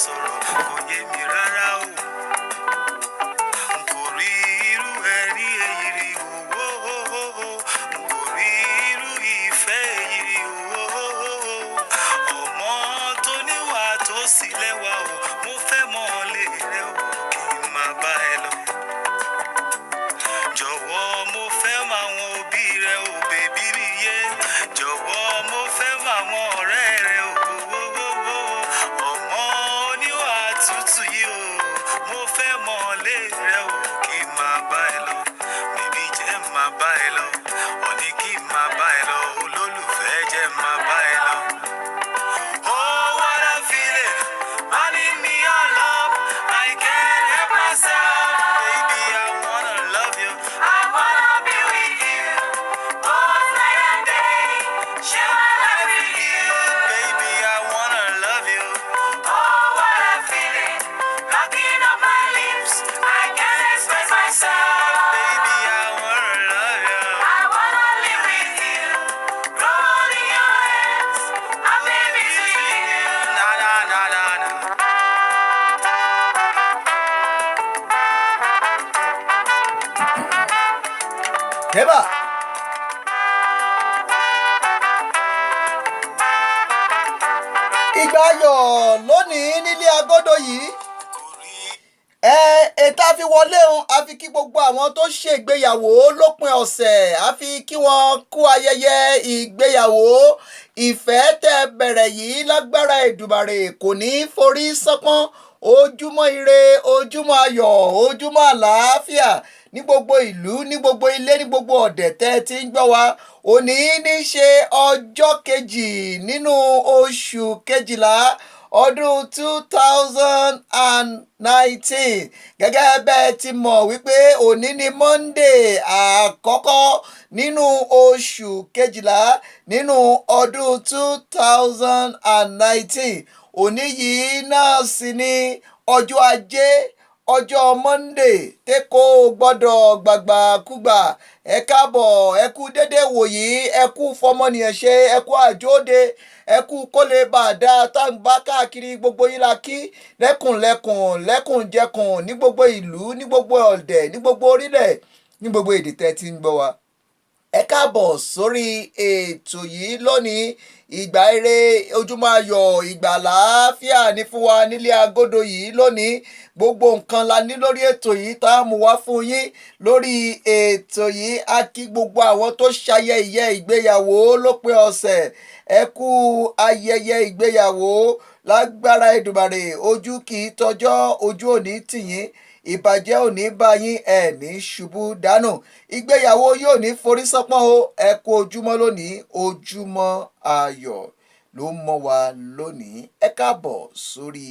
sọ̀rọ̀ kò yé mi rárá o. N kò rí irú ẹ̀rí èyí rí o. N kò rí irú ìfẹ́ èyí rí o. Ọmọ tó níwà tó sì lẹ́wà o. Mo fẹ́ mọ̀ lé rẹ o kí n máa bá ẹ lọ. Jọ̀wọ́ mo fẹ́ mọ àwọn òbí rẹ o bèbí mi yé. Jọ̀wọ́ mo fẹ́ mọ àwọn ọ̀rẹ́ rẹ o. Ọmọ oníwà tútù yìí o. Mo fẹ́ mọ lé rẹ o kí n máa bá ẹ lọ. Bèbí jẹ́ máa bá ẹ lọ. Ọ̀ní kí n máa bá ẹ lọ. Olólùfẹ́ jẹ́ máa bá ẹ lọ. Oh, what a feeling. Running me your love. I can't help myself. Baby, I wanna love you. I wanna be with you. Both night and day. Share my life with you. Baby, I wanna love you. Oh, what a feeling. Locking up my lips. I can't express myself. Baby, I wanna love you. I wanna live with you. Holding your hands. I'm babies with you. Na na na na na. Heba. Ìgbà ayọ̀ lónìí nílé agodo yìí. Ètò àfi wọlé òun a fi kí gbogbo àwọn tó ṣègbéyàwó lópin ọ̀sẹ̀ a fi kí wọn kú ayẹyẹ ìgbéyàwó. Ìfẹ́ tẹ́ bẹ̀rẹ̀ yìí lágbára Èdùmàrè kò ní forí sánpọ́n. Ojúmọ́ ire, ojúmọ́ ayọ̀, ojúmọ́ àlàáfíà ní gbogbo ìlú, ní gbogbo ilé, ní gbogbo ọ̀dẹ̀ tẹ́ ti ń gbọ́ wa. Òní ní ṣe ọjọ́ kejì nínú oṣù kejìlá ọdún 2019. Gẹ́gẹ́ bẹ́ẹ̀ ti mọ̀ wípé òní ni Monday àkọ́kọ́ nínú oṣù kejìlá nínú ọdún 2019. Òní yìí náà sì ni ọjọ́ ajé, ọjọ́ Monday tẹ́kọ̀ gbọ́dọ̀ gbàgbàkúgbà. Ẹ káàbọ̀, ẹ kú dédé wòyí, ẹ kú fọmọnìyàn ṣe, ẹ kú àjóde, ẹ kú kó lè bà dá táǹgbá káàkiri gbogbo yín la kí lẹ́kùnlẹ́kùn lẹ́kùnjẹkùn ní gbogbo ìlú, ní gbogbo ọ̀dẹ̀, ní gbogbo orílẹ̀, ní gbogbo èdè tẹ́ ti ń gbọ́ wa. Ẹ káàbọ̀ sórí ètò yìí lónìí. Ìgbà ire, ojúmọ́ ayọ̀, ìgbà àlàáfíà ní fún wa nílé agodo yìí lónìí. Gbogbo nǹkan la ní lórí ètò yìí tá a mú wá fún yín lórí ètò yìí. A kí gbogbo àwọn tó ṣayẹyẹ ìgbéyàwó lópin ọ̀sẹ̀. Ẹ kú ayẹyẹ ìgbéyàwó lágbára Èdùmàrè. Ojú kì í tọjọ́, ojú òní tì yín. Ìbàjẹ́ ò ní bá yín, ẹ ní ṣubú dànù. Ìgbéyàwó yóò ní forí sánpọ́n o. Ẹ kú ojúmọ́ lónìí, ojúmọ́ ayọ̀ ló mọ́ wa lónìí. Ẹ káàbọ̀ sórí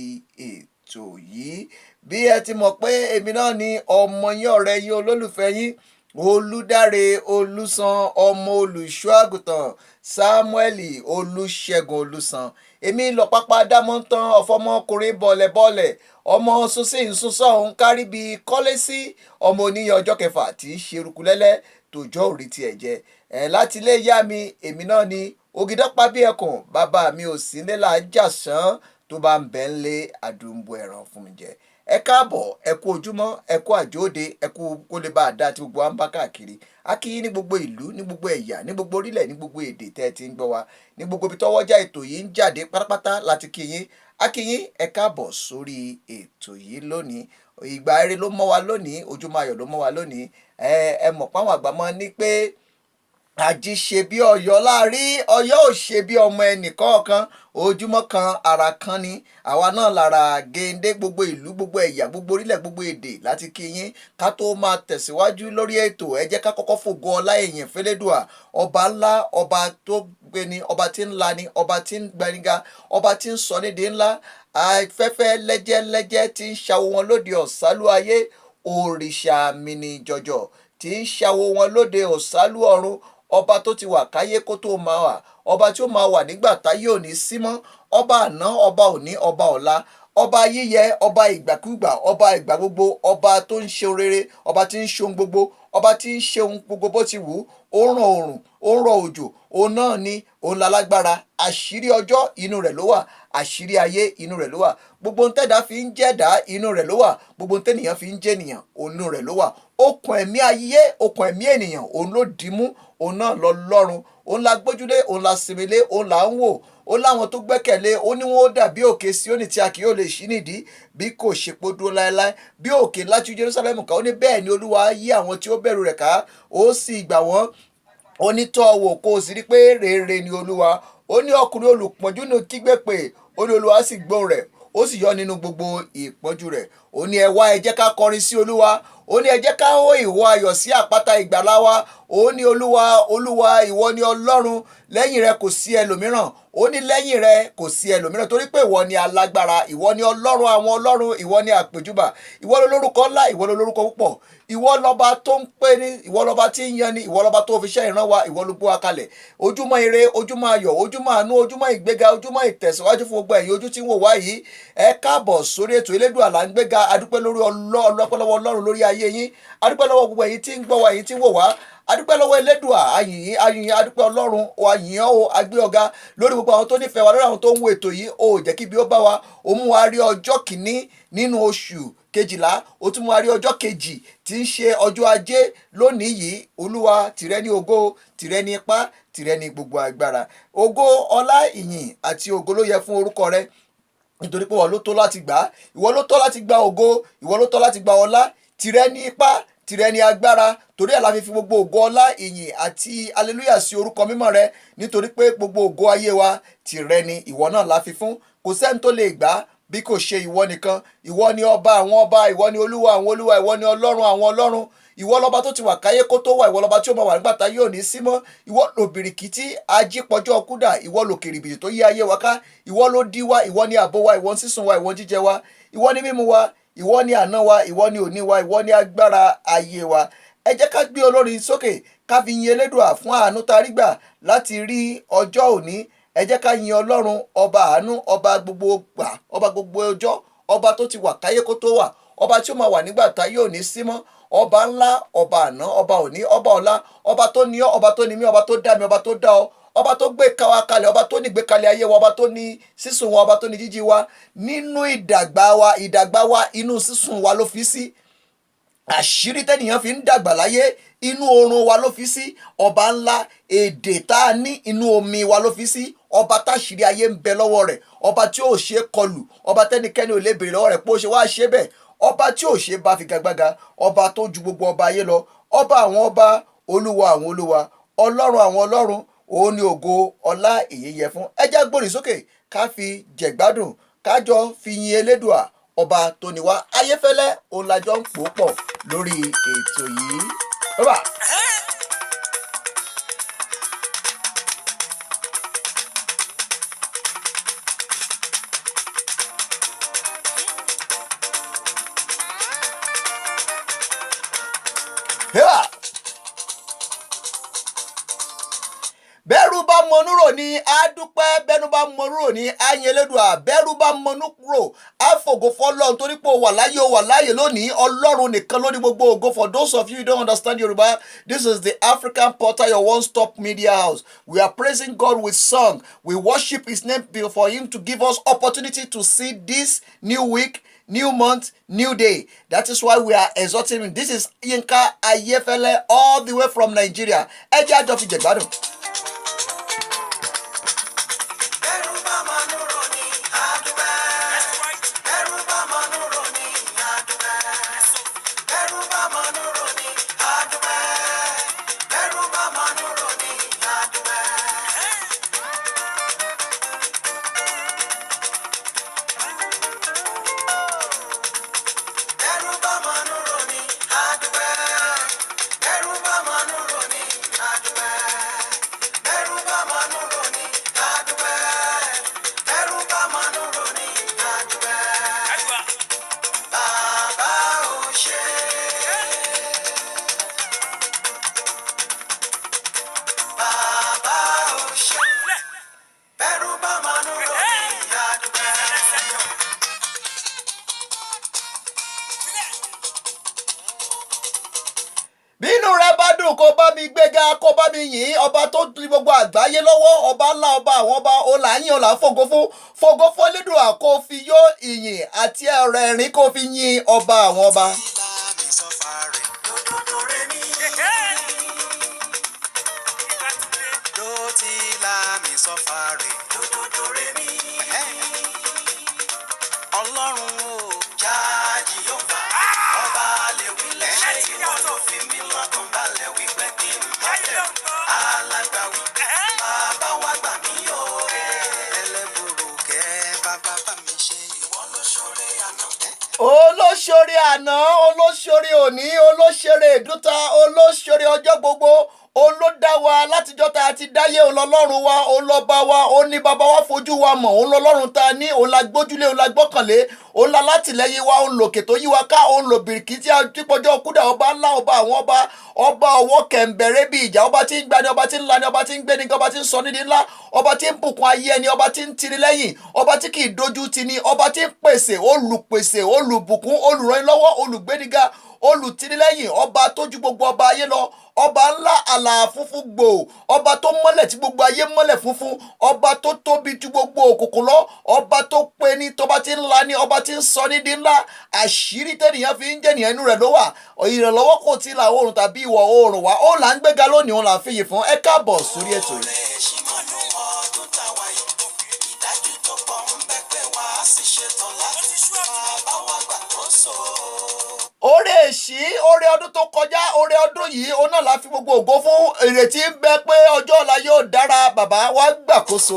ètò yìí. Bí ẹ ti mọ̀ pé èmi náà ni ọmọ yín, ọ̀rẹ́ yín, olólùfẹ́ yín, Olúdáre Olúsan, ọmọ olùṣọ́ àgùntàn Sámúẹ́lì Olúṣẹ́gun Olúsan. Èmi lọ pápá dámọ́ntán ọ̀fọ́mọkùnrin bọ̀lẹ̀bọ̀lẹ̀, ọmọ sunsin ìsúnsọ̀ ń kárí bí kọ́lé sí, ọmọ oníyan ọjọ́ kẹfà tí í ṣe erukulẹ́lẹ́ tòjọ́ òrí ti ẹ̀jẹ̀. Láti ilé ìyá mi, èmi náà ni ògìdọ́pá bí ẹkùn, bàbá mi ò sí nílé àjàsán tó bá ń bẹ́ ń lé àdúgbò ẹ̀ràn fún mi jẹ. Ẹ káàbọ̀, ẹ kú ojúmọ́, ẹ kú àjóde, ẹ kú kó lè bá a dá tí gbogbo wa ń bá káàkiri. A kí yín ní gbogbo ìlú, ní gbogbo ẹ̀yà, ní gbogbo orílẹ̀, ní gbogbo èdè tẹ́ ti ń gbọ́ wa, ní gbogbo ibi tọ́wọ́jà ètò yìí ń jáde pátápátá láti kí yín. A kí yín, ẹ káàbọ̀ sórí ètò yìí lónìí. Ìgbà ire ló mọ́ wa lónìí, ojúmọ́ ayọ̀ ló mọ́ wa lónìí. Ẹ mọ̀ páwọn àgbà máa ní pé àjí ṣe bí Ọ̀yọ́ láàrí, Ọ̀yọ́ ò ṣe bí ọmọ ẹnìkọ̀ọ̀kan. Ojúmọ́ kan ara kan ni àwa náà lára géńdé gbogbo ìlú, gbogbo ẹ̀yà, gbogbo orílẹ̀, gbogbo èdè láti kí yín. Ká tó máa tẹ̀síwájú lórí ètò, ẹ jẹ́ ká kọ́kọ́ fògo ọlá ìyìn fẹ́lẹ́dùà. Ọba ńlá, ọba tó gbéni, ọba tí ń lani, ọba tí ń gbẹniga, ọba tí ń sọ nídìí ńlá. Afẹ́fẹ́ lẹ́jẹ́lẹ́jẹ́ tí ń ṣàwo wọn lóde ọ̀sálú ayé. Òrìṣà mi ni jọjọ tí ń ṣàwo wọn lóde ọ̀sálú ọ̀run. Ọba tó ti wà káyé kó tó máa wà, ọba tí ó máa wà nígbà táyé ò ní sí mọ́, ọba àná, ọba òní, ọba ọ̀la, ọba yíyẹ, ọba ìgbàkúgbà, ọba ìgbà gbogbo, ọba tó ń ṣe rere, ọba tí ń ṣe ohun gbogbo, ọba tí ń ṣe ohun gbogbo bó ti wù ú. Ó ń ràn oòrùn, ó ń rọ òjò, òun náà ni, òun lálágbára. Àṣírí ọjọ́ inú rẹ̀ ló wà, àṣírí ayé inú rẹ̀ ló wà. Gbogbo ohun tẹ́dá fi ń jẹ́dá inú rẹ̀ ló wà, gbogbo ohun tẹ́nìyàn fi ń jẹ́nìyàn inú rẹ̀ ló wà. Okùn ẹ̀mí ayé, okùn ẹ̀mí ènìyàn, òun ló dìímú, òun náà lọ́lọ́run. Òun la gbójúlé, òun la sinmi lé, òun là ń wò. Ó láwọn tó gbẹ́kẹ̀lé, ó ní wọn ó dàbí òkè Síónì tí a kì yóò lè ṣí nídìí bí kò ṣe pé ó dúró láéláé. Bí òkè ńlá tí Jerúsálẹ́mù ká, ó ní bẹ́ẹ̀ ni Olúwa yí àwọn tí ó bẹ̀rù rẹ̀ ká, ó sì gbà wọ́n. Ó ní tọ́ wò kó o sì rí pé rere ni Olúwa. Ó ní ọkùnrin olùpọ́njú nù kígbe pè, ó ní Olúwa sì gbóhùn rẹ̀, ó sì yọ nínú gbogbo ìpọ́njú rẹ̀. Ó ní ẹ wá, ẹ jẹ́ ká kọrin sí Olúwa. Ó ní ẹ jẹ́ ká hó ìhó ayọ̀ sí àpáta ìgbàlà wa. Ó ní Olúwa, Olúwa, ìwọ ni Ọlọ́run, lẹ́yìn rẹ kò sí ẹlòmíràn. Ó ní lẹ́yìn rẹ kò sí ẹlòmíràn, torí pé ìwọ ni alágbára, ìwọ ni Ọlọ́run àwọn ọlọ́run, ìwọ ni àpèjúbà, ìwọ ló lórúkọ ńlá, ìwọ ló lórúkọ púpọ̀, ìwọ lọba tó ń pè ní, ìwọ lọba tí ń yan ni, ìwọ lọba tó fi iṣẹ́ ìran wa, ìwọ ló gbé wa kalẹ̀. Ojúmọ́ ire, ojúmọ́ ayọ̀, ojúmọ́ àánú, ojúmọ́ ìgbéga, ojúmọ́ ìtẹ̀síwájú fún gbogbo ẹ̀yin ojú tí ń wò wá yìí. Ẹ káàbọ̀ sórí ètò Elédùà là ń gbéga. Adúpẹ́ lórí ọlọ́pọ̀lọpọ̀ Ọlọ́run lórí ayé yín. Adúpẹ́ lọ́wọ́ gbogbo ẹ̀yin tí ń gbọ́ wa, ẹ̀yin tí ń wò wá. Adúpẹ́ lọ́wọ́ Elédùà, ayìnyín, ayìnyín, adúpẹ́ Ọlọ́run, ayìnyín o, agbé ọ̀gá lórí gbogbo àwọn tó nífẹ̀ẹ́ wa, lórí àwọn tó ń wo ètò yìí. Ó jẹ́ kí ibi ó bá wa, ó mú wa rí ọjọ́ kìíní nínú oṣù kejìlá, ó tún mú wa rí ọjọ́ kejì tí ń ṣe ọjọ́ ajé lónìí yìí. Olúwa, tìrẹ ní ògo, tìrẹ ní ipá, tìrẹ ní gbogbo agbára. Ògo, ọlá, ìyìn àti ògo ló yẹ fún orúkọ rẹ, nítorí pé ìwọ ló tó láti gbà á, ìwọ ló tó láti gba ògo, ìwọ ló tó láti gba ọlá. Tìrẹ ní ipá, tìrẹ ní agbára, torí ẹ̀ la fi gbogbo ògo, ọlá, ìyìn àti aleluya sí orúkọ mímọ́ rẹ, nítorí pé gbogbo ògo ayé wa tìrẹ ni, ìwọ náà la fi fún. Kò sẹ́ni tó lè gbà á bí kò ṣe ìwọ nìkan. Ìwọ ni ọba àwọn ọba, ìwọ ni olúwa àwọn olúwa, ìwọ ni ọlọ́run àwọn ọlọ́run. Ìwọ lọba tó ti wà káyé kó tó wà, ìwọ lọba tí ó máa wà nígbà tá yóò ní sí mọ́. Ìwọ lòbìrìkìtì ajípọ̀jọ́ kúdà, ìwọ lòkèrìbìtì tó yí ayé wa ká. Ìwọ ló dí wa, ìwọ ni ààbò wa, ìwọ ni sísun wa, ìwọ ni jíjẹ wa, ìwọ ni mímu wa, ìwọ ni àná wa, ìwọ ni òní wa, ìwọ ni agbára ayé wa. Ẹ jẹ́ ká gbé olórin sókè, ká fi yin Elédùà fún àánú tá a rí gbà láti rí ọjọ́ òní. Ẹ jẹ́ ká yin Ọlọ́run, ọba àánú, ọba gbogbo gbà, ọba gbogbo ọjọ́, ọba tó ti wà káyé kó tó wà, ọba tí ó máa wà nígbà tá yóò ní sí mọ́. Ọba ńlá, ọba àná, ọba òní, ọba ọ̀la, ọba tó ní ọ́, ọba tó ní mí, ọba tó dá mi, ọba tó dá ọ, ọba tó gbé ká wa kalẹ̀, ọba tó ní gbé kalẹ̀ ayé wa, ọba tó ní sísun wa, ọba tó ní jíjí wa. Nínú ìdàgbà wa inú sísun wa ló fi sí. Àṣírí tẹ́nìyàn fi ń dàgbà láyé inú oorun wa ló fi sí. Ọba ńlá, èdè tá a ní inú omi wa ló fi sí. Ọba táṣírí ayé ń bẹ lọ́wọ́ rẹ̀, ọba tí ò ṣe é kọlù, ọba tẹ́nikẹ́ni ò lè béèrè lọ́wọ́ rẹ̀ pé ó ṣe wá ṣe bẹ́ẹ̀, ọba tí ò ṣe é bá figagbága, ọba tó ju gbogbo ọba ayé lọ, ọba àwọn ọba, olúwa àwọn olúwa, ọlọ́run àwọn ọlọ́run. Òun ni ògo, ọlá, ìyìn yẹ fún. Ẹ jẹ́ gbórin sókè ká fi jẹ̀gbádùn, kájọ fi yin Elédùà ọba tó ní wá. Ayéfẹ́lẹ́ òun lájọ ń pò pọ̀ lórí ètò yìí. Bàbá. Bẹ́rù bá mọnú rò ní á dúpẹ́, bẹ́nu bá mọnú rò ní á yin Elédùà, bẹ́rù bá mọnú rò á fògo fọ́lọ́run, torí pé ó wà láyé lónìí. Ọlọ́run nìkan ló ní gbogbo ògo. For those of you who don't understand Yoruba, this is the African Portal, your one-stop media house. We are praising God with song. We worship His name for Him to give us opportunity to see this new week, new month, new day. That is why we are exhorting Him. This is Yinka Ayefele all the way from Nigeria. Ẹ jẹ́ àjọ fi jẹ̀gbádùn. ọlọ́run kó bá mi gbéga kó bá mi yìn ọba tó di gbogbo àgbáyé lọ́wọ́ ọba ńlá ọba àwọn ọba ọlà yìn ọlà fògo fún Elédùà kó fi yó ìyìn àti ọ̀rọ̀ ẹ̀rín kó fi yìn ọba àwọn ọba. Ọlọ́run o jáde yóò bá ọba lè wí lẹ́sẹ̀ ìwọ ló fi mí lọ́kàn balẹ̀ wípé kí n má bẹ̀rù alágbàwí bàbá wa gbà mí o ẹlẹ́bùrú kẹ́ bàbá bá mi ṣe ìwọ ló ṣoore àná. Olóṣoore àná olóṣoore òní olóṣoore ìdúta olóṣoore ọjọ́ gbogbo olódá wa látijọ́ tá a ti dáyé olọ́lọ́run wa olọ́ba wa ó ní bàbá wa fojú wa mọ̀ òun lọ́lọ́run ta ní òun la gbójúlé òun la gbọ́kànlé òun la látìlẹ́yìn wa òun lòkè tó yí wa ká òun lò bìrìkì tí a dípọ́jọ́ kúdà ọba ńlá ọba àwọn ọba ọwọ́ kẹ̀ǹbẹ̀rẹ̀ bíi ìjà ọba tí ń gbani ọba tí ń lani ọba tí ń gbéni ọba tí ń sọ nídìí ńlá ọba tí ń bùkún ayé ẹni ọba tí ń tini lẹ́yìn ọba tí kì í dojú tini ọba tí ń pèsè olùpèsè olùbùkún olùrànlọ́wọ́ olùgbéniga olùtinilẹ́yìn ọba tó ju gbogbo ọba ayé lọ ọba ńlá àlà funfun gbò ọba tó mọ́lẹ̀ tí gbogbo ayé mọ́lẹ̀ funfun ọba tó tóbi ju gbogbo òkùnkùn lọ ọba tó pe ní tọba tí ń la ní ọba tí ń sọ ní di ńlá àṣírí tẹ́nìyàn fi ń jẹ́nìyàn inú rẹ̀ ló wà ìrànlọ́wọ́ kò tí ìlà oòrùn tàbí ìwọ̀ oòrùn wá ó là ń gbéga lónìí òun là ń fìyì fún ẹ káàbọ̀ sórí ètò yìí. Oore èṣí oore ọdún tó kọjá oore ọdún yìí òun náà la fi gbogbo ògo fún ìrètí ń bẹ pé ọjọ́ ọ̀la yóò dára bàbá wa gbàkóso.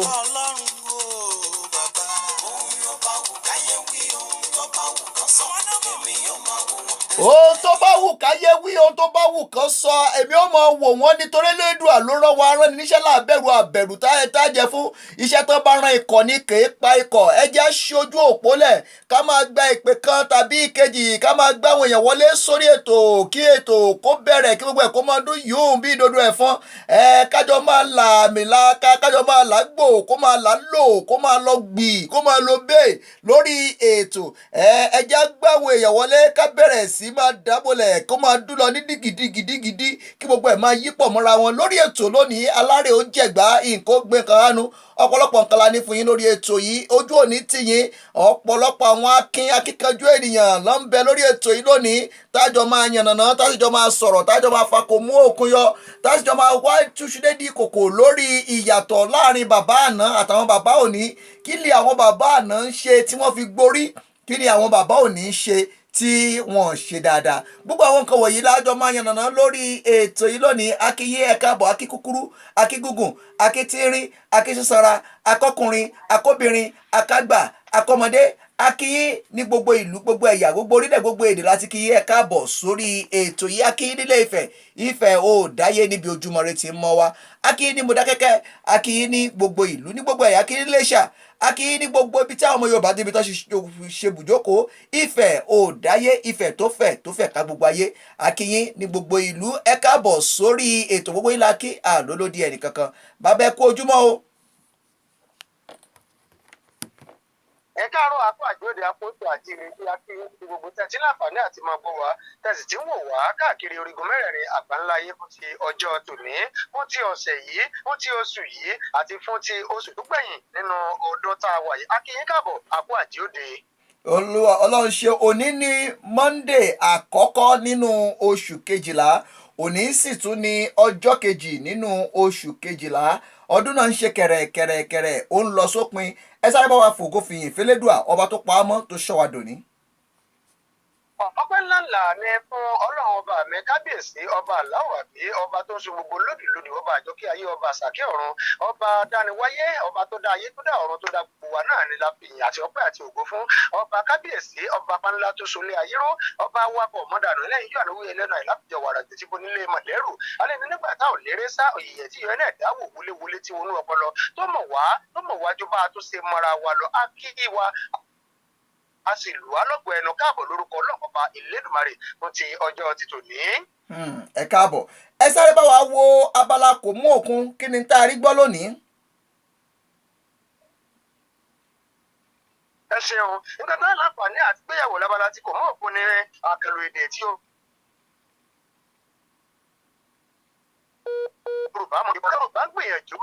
Ohun tó bá wù káyé wí ohun tó bá wù kán sọ èmi ò mọ wò wọ́n nítorí Elédùà ló rán wa rán ní níṣẹ́ láàbẹ̀rù àbẹ̀rù tá jẹ fún iṣẹ́ tó bá ran ikọ̀ ní kèé pa ikọ̀ ẹ jẹ́ ṣojú òpó lẹ̀ ká máa gba ìpè kan tàbí ìkejì ká máa gbá àwọn èèyàn wọlé sórí ètò kí ètò kó bẹ̀rẹ̀ kí gbogbo ẹ̀ kó máa dún yùn bí ìdodo ẹ̀fọn kájọ máa là mìlaka kájọ máa là gbò kó máa là lò kó máa lọ gbì kó máa lọ bẹ́ẹ̀ lórí ètò ẹ jẹ́ gbá àwọn èèyàn wọlé ká bẹ̀rẹ̀ sí máa dábòlẹ̀ kó máa dún lọ ní gidigidi kí gbogbo ẹ̀ máa yípọ̀ mọ́ra wọn lórí ètò lónìí alárè ó jẹ̀gbá nǹkan gbé kan hánu ọ̀pọ̀lọpọ̀ nǹkan la ní fún yín lórí ètò yìí ojú òní tì yín ọ̀pọ̀lọpọ̀ àwọn akíkanjú ènìyàn ló ń bẹ lórí ètò yìí lónìí tájọ máa yànnàná tájọ máa sọ̀rọ̀ tájọ máa fakò mú òkun yọ tájọ máa wá túṣu dédìí kòkò lórí ìyàtọ̀ láàrin bàbá àná àtàwọn bàbá òní kí ni àwọn bàbá àná ń ṣe tí wọ́n fi gborí kí ni àwọn bàbá òní ń ṣe tí wọ́n ṣe dáadáa gbogbo àwọn nǹkan wọ̀nyí lájọ máa yànnàná lórí ètò yìí lónìí akíyé ẹ̀ka àbọ̀ akí kúkúrú akí gúngùn akí tíírín akí sísanra akọkùnrin akóbìnrin akágbà akọmọdé akíyé ní gbogbo ìlú gbogbo ẹ̀yà gbogbo orílẹ̀ gbogbo èdè láti kíyé ẹ̀ka àbọ̀ sórí ètò yìí akíyé nílé Ifẹ̀ ò dáyé níbi Ojúmọ́ Ire tí ń mọ́ wa akíyé ní Mọdákẹ́kẹ́ akíyé ní gbogbo ìlú ní gbogbo ẹ̀yà akíyé nílé Ìṣà akíyí ní gbogbo ibi tí àwọn ọmọ Yorùbá débi tó ṣe bùjókòó Ifẹ̀ ò dáyé Ifẹ̀ tó fẹ̀ ká gbogbo ayé akíyí ní gbogbo ìlú ẹ káàbọ̀ sórí ètò gbogbo ńlá kí àlólódì ẹnì kankan bàbá ẹ kú ojúmọ́ o. ẹ káàárọ̀ àpò àjòdè àpòtò àti ìrètí akíyí ti gbogbo tẹ̀sí láǹfààní àti máa gbọ́ wa tẹ̀sí tí ń wò wá káàkiri orígun mẹ́rẹ̀ẹ̀rin àgbáńlá ayé fún ti ọjọ́ tòní fún ti ọ̀sẹ̀ yìí fún ti oṣù yìí àti fún ti oṣù tó gbẹ̀yìn nínú ọdún tá a wà yìí akíyí káàbọ̀ àpò àjòdè. Olúwa Ọlọ́run ṣe òní ní Monday àkọ́kọ́ nínú oṣù kejìlá òní sì tún ní ọjọ́ kejì nínú oṣù kejìlá ọdún náà ń ṣe kẹ̀rẹ̀kẹ̀rẹ̀ ó ń lọ sópin ẹ sáré bá wa fògo fìyìn fẹ́lẹ́dùà ọba tó pa á mọ́ tó ṣọ́ wa dòní. ọpẹ́ ńláńlá ni fún Ọlọ́run ọba mi kábíyèsí ọba aláwọ̀ àbí ọba tó ń so gbogbo lódìlódì ọba àjọkí ayé ọba àsàkí ọ̀run ọba dániwáyé ọba tó dá ayé tó dá ọ̀run tó dá gbogbo wa náà ní láfihàn àti ọpẹ́ àti ògo fún ọba kábíyèsí ọba panlá tó solé ayé ró ọba wakọ̀ mọ́dànù lẹ́yìn yóò àníwé ẹlẹ́nu àìlápìjọ wàrà títí bó nílé mọ̀lẹ́rù alẹ́ ní nígbà táwọn léré sá òyìyẹ tí yọ náà dáwò wúléwúlé tí wọnú ọpọlọ tó mọ̀ wájú bá a tó ṣe mọ́ra wa lọ á kí wa a sì lù á lọ́gbọ̀ ẹnu káàbọ̀ lórúkọ ọlọ́pàá Elédùmarè fún ti ọjọ́ ti tòní. ẹ káàbọ̀ ẹ sáré bá wa wo abala kò mú òkun kí ni tá a rí gbọ́ lónìí. ẹ ṣeun nǹkan tó ń láǹfààní àti gbéyàwó lábala tí kò mú òkun ní àkàlò èdè tí ó Yorùbá mọ̀ ìgbà Yorùbá ń gbìyànjú.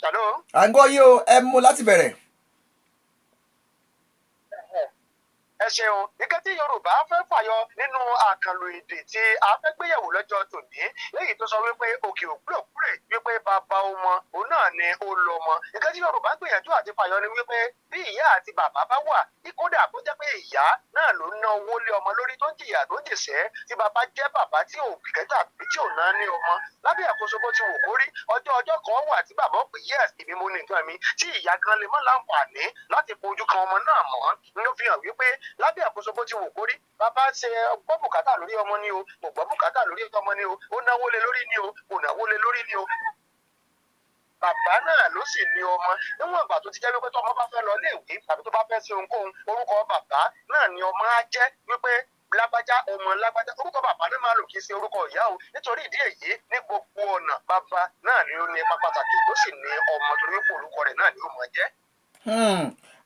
Hello. à ń gbọ́ yín o, ẹ mú láti bẹ̀rẹ̀. Ẹ ṣeun nǹkan tí Yorùbá fẹ́ fàyọ nínú àkànlò èdè tí a fẹ́ gbéyẹ̀wò lọ́jọ́ tòní léyìí tó sọ wípé òkè òkúròkúrè wípé bàbá ọmọ òun náà ni ó lọ́mọ. nǹkan tí Yorùbá gbìyànjú àti fàyọ ni wípé bí ìyá àti bàbá bá wà kódà kó jẹ́ pé ìyá náà ló ná owó lé ọmọ lórí tó ń jìyà tó ń jẹ̀sẹ́ tí bàbá jẹ́ bàbá tí ò kẹta tí ò ná ní ọmọ lábẹ́ àkóso bó ti wù kó rí ọjọ́ kan wà tí bàbá pè yes èmi mo ní nǹkan mi tí ìyá gan lè má láǹfààní láti fojú kan ọmọ náà mọ́ ló fi hàn wípé lábẹ́ àkóso bó ti wù kó rí bàbá ṣe gbọ́ bùkátà lórí ọmọ ni o kò gbọ́ bùkátà lórí ọmọ ni o ó náwó lé lórí ni o kò náwó lé lórí ni o bàbá náà ló sì ní ọmọ níwọ̀n ìgbà tó ti jẹ́ wípé tó ọmọ bá fẹ́ lọ léèwé tàbí tó bá fẹ́ ṣe ohunkóhun orúkọ bàbá náà ni ọmọ á jẹ́ wípé lágbájá ọmọ lágbájá orúkọ bàbá náà máa lò kí í ṣe orúkọ ìyá o nítorí ìdí èyí ní gbogbo ọ̀nà bàbá náà ni ó ní ipa pàtàkì tó sì ní ọmọ torí pé orúkọ rẹ̀ náà ni ó mọ̀ jẹ́.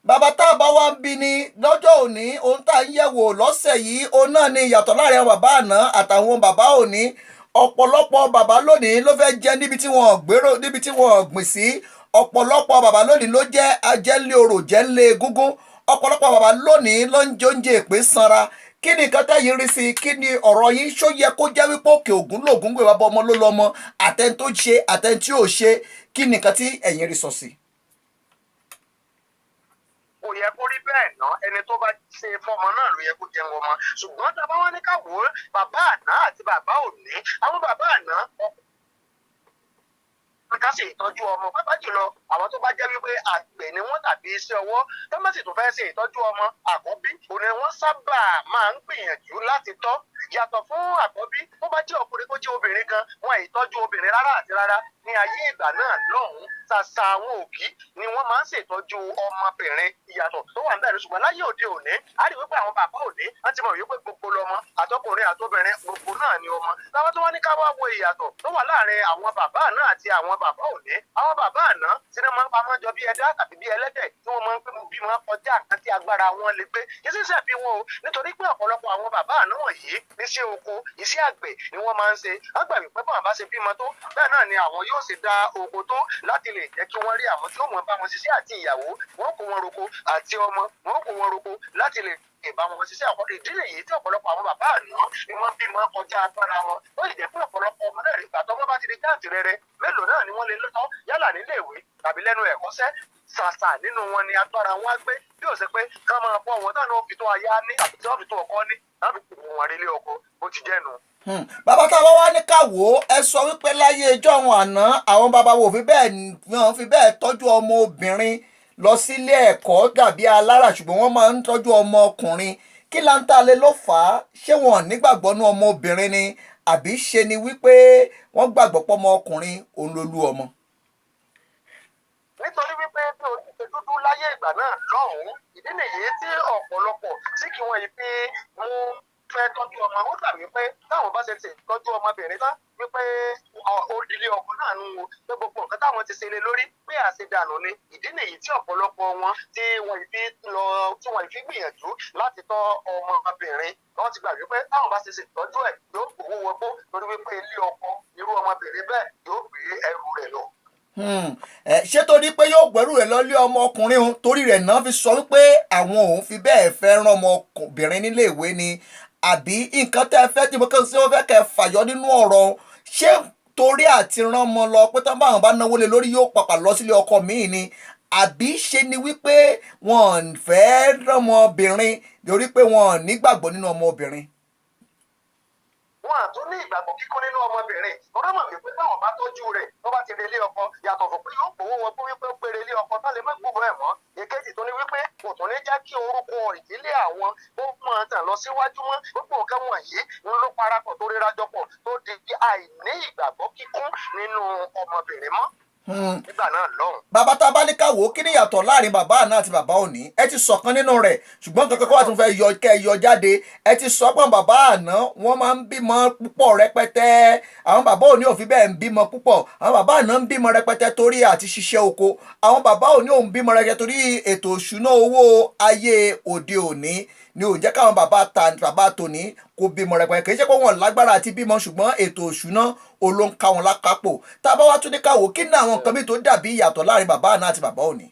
bàbá tá a bá wá ń bí ni lọ́jọ́ òní ohun tá a ń yẹ̀wò lọ́sẹ̀ yìí òun náà ni ìyàtọ̀ láàrin àwọn bàbá àná àtàwọn bàbá òní ọ̀pọ̀lọpọ̀ bàbá lónìí ló fẹ́ jẹ́ níbi tí wọ́n gbèrò níbi tí wọ́n gbìn sí ọ̀pọ̀lọpọ̀ bàbá lónìí ló jẹ́ ajẹ́lé orò jẹ́lé gúngún ọ̀pọ̀lọpọ̀ bàbá lónìí ló ń jẹ oúnjẹ èpè sanra kí ni nǹkan tẹ́yìn rí sí kí ni ọ̀rọ̀ yín ṣó yẹ kó jẹ́ wípé òkè ògún lògún gbé bàbá ọmọ ló lọ́mọ àtẹni tó ṣe àtẹni tí ò ṣe kí ni nǹkan tí ẹ̀yin rí sọ sí. kò yẹ kó rí bẹ́ẹ̀ ná ẹni tó bá ṣe fọmọ náà ló yẹ kó jẹun ọmọ ṣùgbọ́n tá a bá wá ní ká wò ó bàbá àná àti bàbá òní àwọn bàbá àná ká ṣe ìtọ́jú ọmọ pápá jùlọ àwọn tó bá jẹ́ wípé àgbẹ̀ ni wọ́n tàbí iṣẹ́ ọwọ́ tó má sì tún fẹ́ ṣe ìtọ́jú ọmọ àkọ́bí òun ni wọ́n sábà máa ń gbìyànjú láti tọ́ yàtọ̀ fún àkọ́bí tó bá jẹ́ ọkùnrin kó jẹ́ obìnrin gan wọn ìtọ́jú obìnrin rárá àti rárá ní ayé ìgbà náà lọ́hùn-ún ṣàṣà àwọn òbí ni wọ́n máa ń ṣètọ́jú ọmọbìnrin ìyàtọ̀ tó wà níbẹ̀ ṣùgbọ́n láyé òde òní a rí wípé àwọn bàbá òní wọ́n ti mọ̀ wípé gbogbo lọmọ àtọkùnrin àtobìnrin gbogbo náà ni ọmọ táwọn tó wá ní ká wá wo ìyàtọ̀ tó wà láàrin àwọn bàbá náà àti àwọn bàbá òní àwọn bàbá àná tí wọ́n máa ń pamọ́ jọ bí ẹ̀dá tàbí bí ẹlẹ́dẹ̀ tí wọ́n máa ń pè bí wọ́n kọjá àti agbára wọn lè gbé ìṣiṣẹ́ bí wọn o nítorí pé ọ̀pọ̀lọpọ̀ àwọn bàbá àná wọ̀nyí iṣẹ́ oko iṣẹ́ àgbẹ̀ ni wọ́n máa ń ṣe wọ́n gbà wípé bọ́n bá ṣe bímọ tó bẹ́ẹ̀ náà ni àwọn yóò ṣe dá oko tó láti lè jẹ́ kí wọ́n rí àwọn tí ó mọ̀ bá wọn ṣiṣẹ́ àti ìyàwó wọn kó wọn roko àti ọmọ wọn kó wọn roko láti lè ìbá wọn ṣiṣẹ́ àkọ́kọ́ ìdílé yìí tí ọ̀pọ̀lọpọ̀ àwọn bàbá àná ni wọ́n bímọ kọjá agbára wọn ó lè jẹ́ pé ọ̀pọ̀lọpọ̀ ọmọ náà rí ìgbà tọ́mọ bá ti di gáàtì rere mélòó náà ni wọ́n lè lọ́tọ́ yálà nílé ìwé tàbí lẹ́nu ẹ̀kọ́ṣẹ́ ṣàṣà nínú wọn ni agbára wọn á gbé bí ó ṣe pé ká máa bọ́ wọn táwọn fi tó aya ní àti tí wọ́n fi tó ọkọ ní láti pè wọn rí ilé ọkọ bó ti jẹ́ nu. bàbá tá a bá wá ní ká wò ó ẹ sọ wípé láyé ẹjọ́ àwọn àná àwọn bàbá wo fi bẹ́ẹ̀ tọ́jú ọmọ obìnrin lọ sílé ẹ̀kọ́ dàbí alára ṣùgbọ́n wọ́n máa ń tọ́jú ọmọ ọkùnrin kí láńtàlẹ́ ló fà á ṣé wọn nígbàgbọ́ nú ọmọ obìnrin ni àbí ṣe ni wípé wọ́n gbàgbọ́ pọ́ ọmọ ọkùnrin òun ló lú ọmọ. nítorí wípé bí orí ṣe dúdú láyé ìgbà náà lọ́hùn-ún ìdí nìyí tí ọ̀pọ̀lọpọ̀ tí kí wọ́n yìí fi mú fẹ́ tọ́jú ọmọ ó gbà wípé táwọn bá ṣe tọ́jú ọmọbìnrin tán wípé òdìlé ọkọ náà nù wò pé gbogbo nǹkan táwọn ti ṣe lé lórí pé àṣedànù ni ìdí nìyí tí ọ̀pọ̀lọpọ̀ wọn tí wọ́n fi gbìyànjú láti tọ́ ọmọbìnrin wọ́n ti gbà wípé táwọn bá ṣe ṣètọ́jú ẹ̀ yóò gbowó wọgbó torí wípé ilé ọkọ irú ọmọbìnrin bẹ́ẹ̀ yóò gbé ẹrù rẹ̀ lọ. ṣé torí pé yóò gbẹ́rù rẹ̀ lọ́lé ọmọkùnrin òun torí rẹ̀ náà fi sọ wípé àwọn òun fi bẹ́ẹ̀ fẹ́ràn ọmọbìnrin nílé ìwé ni àbí nǹkan tẹ́ ẹ fẹ́ tí mo kàn sí wọn fẹ́ kẹ́ ẹ fàyọ nínú ọ̀rọ̀ ṣé torí àti rán ọmọ lọ pé tán báwọn bá náwó lé lórí yóò pàpà lọ sílé ọkọ míì ni àbí ṣe ni wípé wọn fẹ́ rán ọmọbìnrin lórí pé wọn nígbàgbọ́ nínú ọmọbìnrin. wọn àtún ní ìgbàgbọ́ kíkún nínú ọmọbìnrin wọn mọ̀ wípé báwọn bá tọ́jú rẹ̀ tó bá ti relé ọkọ yàtọ̀ fún pé yóò gbowó wọn fún wípé ó péré ilé ọkọ tán lè má gbogbo ẹ̀ mọ́ èkejì tó ní wípé kò tún ní jẹ́ kí orúkọ ìdílé àwọn ó mọ̀ tàn lọ síwájú mọ́ gbogbo nǹkan wọ̀nyí ń ló parapọ̀ tó rírà jọpọ̀ tó di àìní ìgbàgbọ́ kíkún nínú ọmọbìnrin mọ́. nígbà náà lọ́hùn. bàbá tá a bá ní ká wò ó kí ni ìyàtọ̀ láàrin bàbá àná àti bàbá òní ẹ ti sọ̀kan nínú rẹ̀ ṣùgbọ́n kankan kó wà tún fẹ́ yọ jáde ẹ ti sọ pé bàbá àná wọ́n máa ń bímọ púpọ̀ rẹpẹtẹ àwọn bàbá òní ò fi bẹ́ẹ̀ ń bímọ púpọ̀ àwọn bàbá àná ń bímọ rẹpẹtẹ torí àti ṣiṣẹ́ oko àwọn bàbá òní ò ń bímọ rẹpẹtẹ torí ètò ìṣúná owó ayé òde òní ni ò jẹ́ káwọn bàbá tòní kò bímọ rẹpẹtẹ. Kì í ṣe pé wọ́n lágbára àti bímọ, ṣùgbọ́n ètò òṣùná olóńkà wọn lákápò. Tá a bá wá tún ní káwò, kí ni àwọn nǹkan míì tó dàbí ìyàtọ̀ láàrin bàbá àná àti bàbá òní?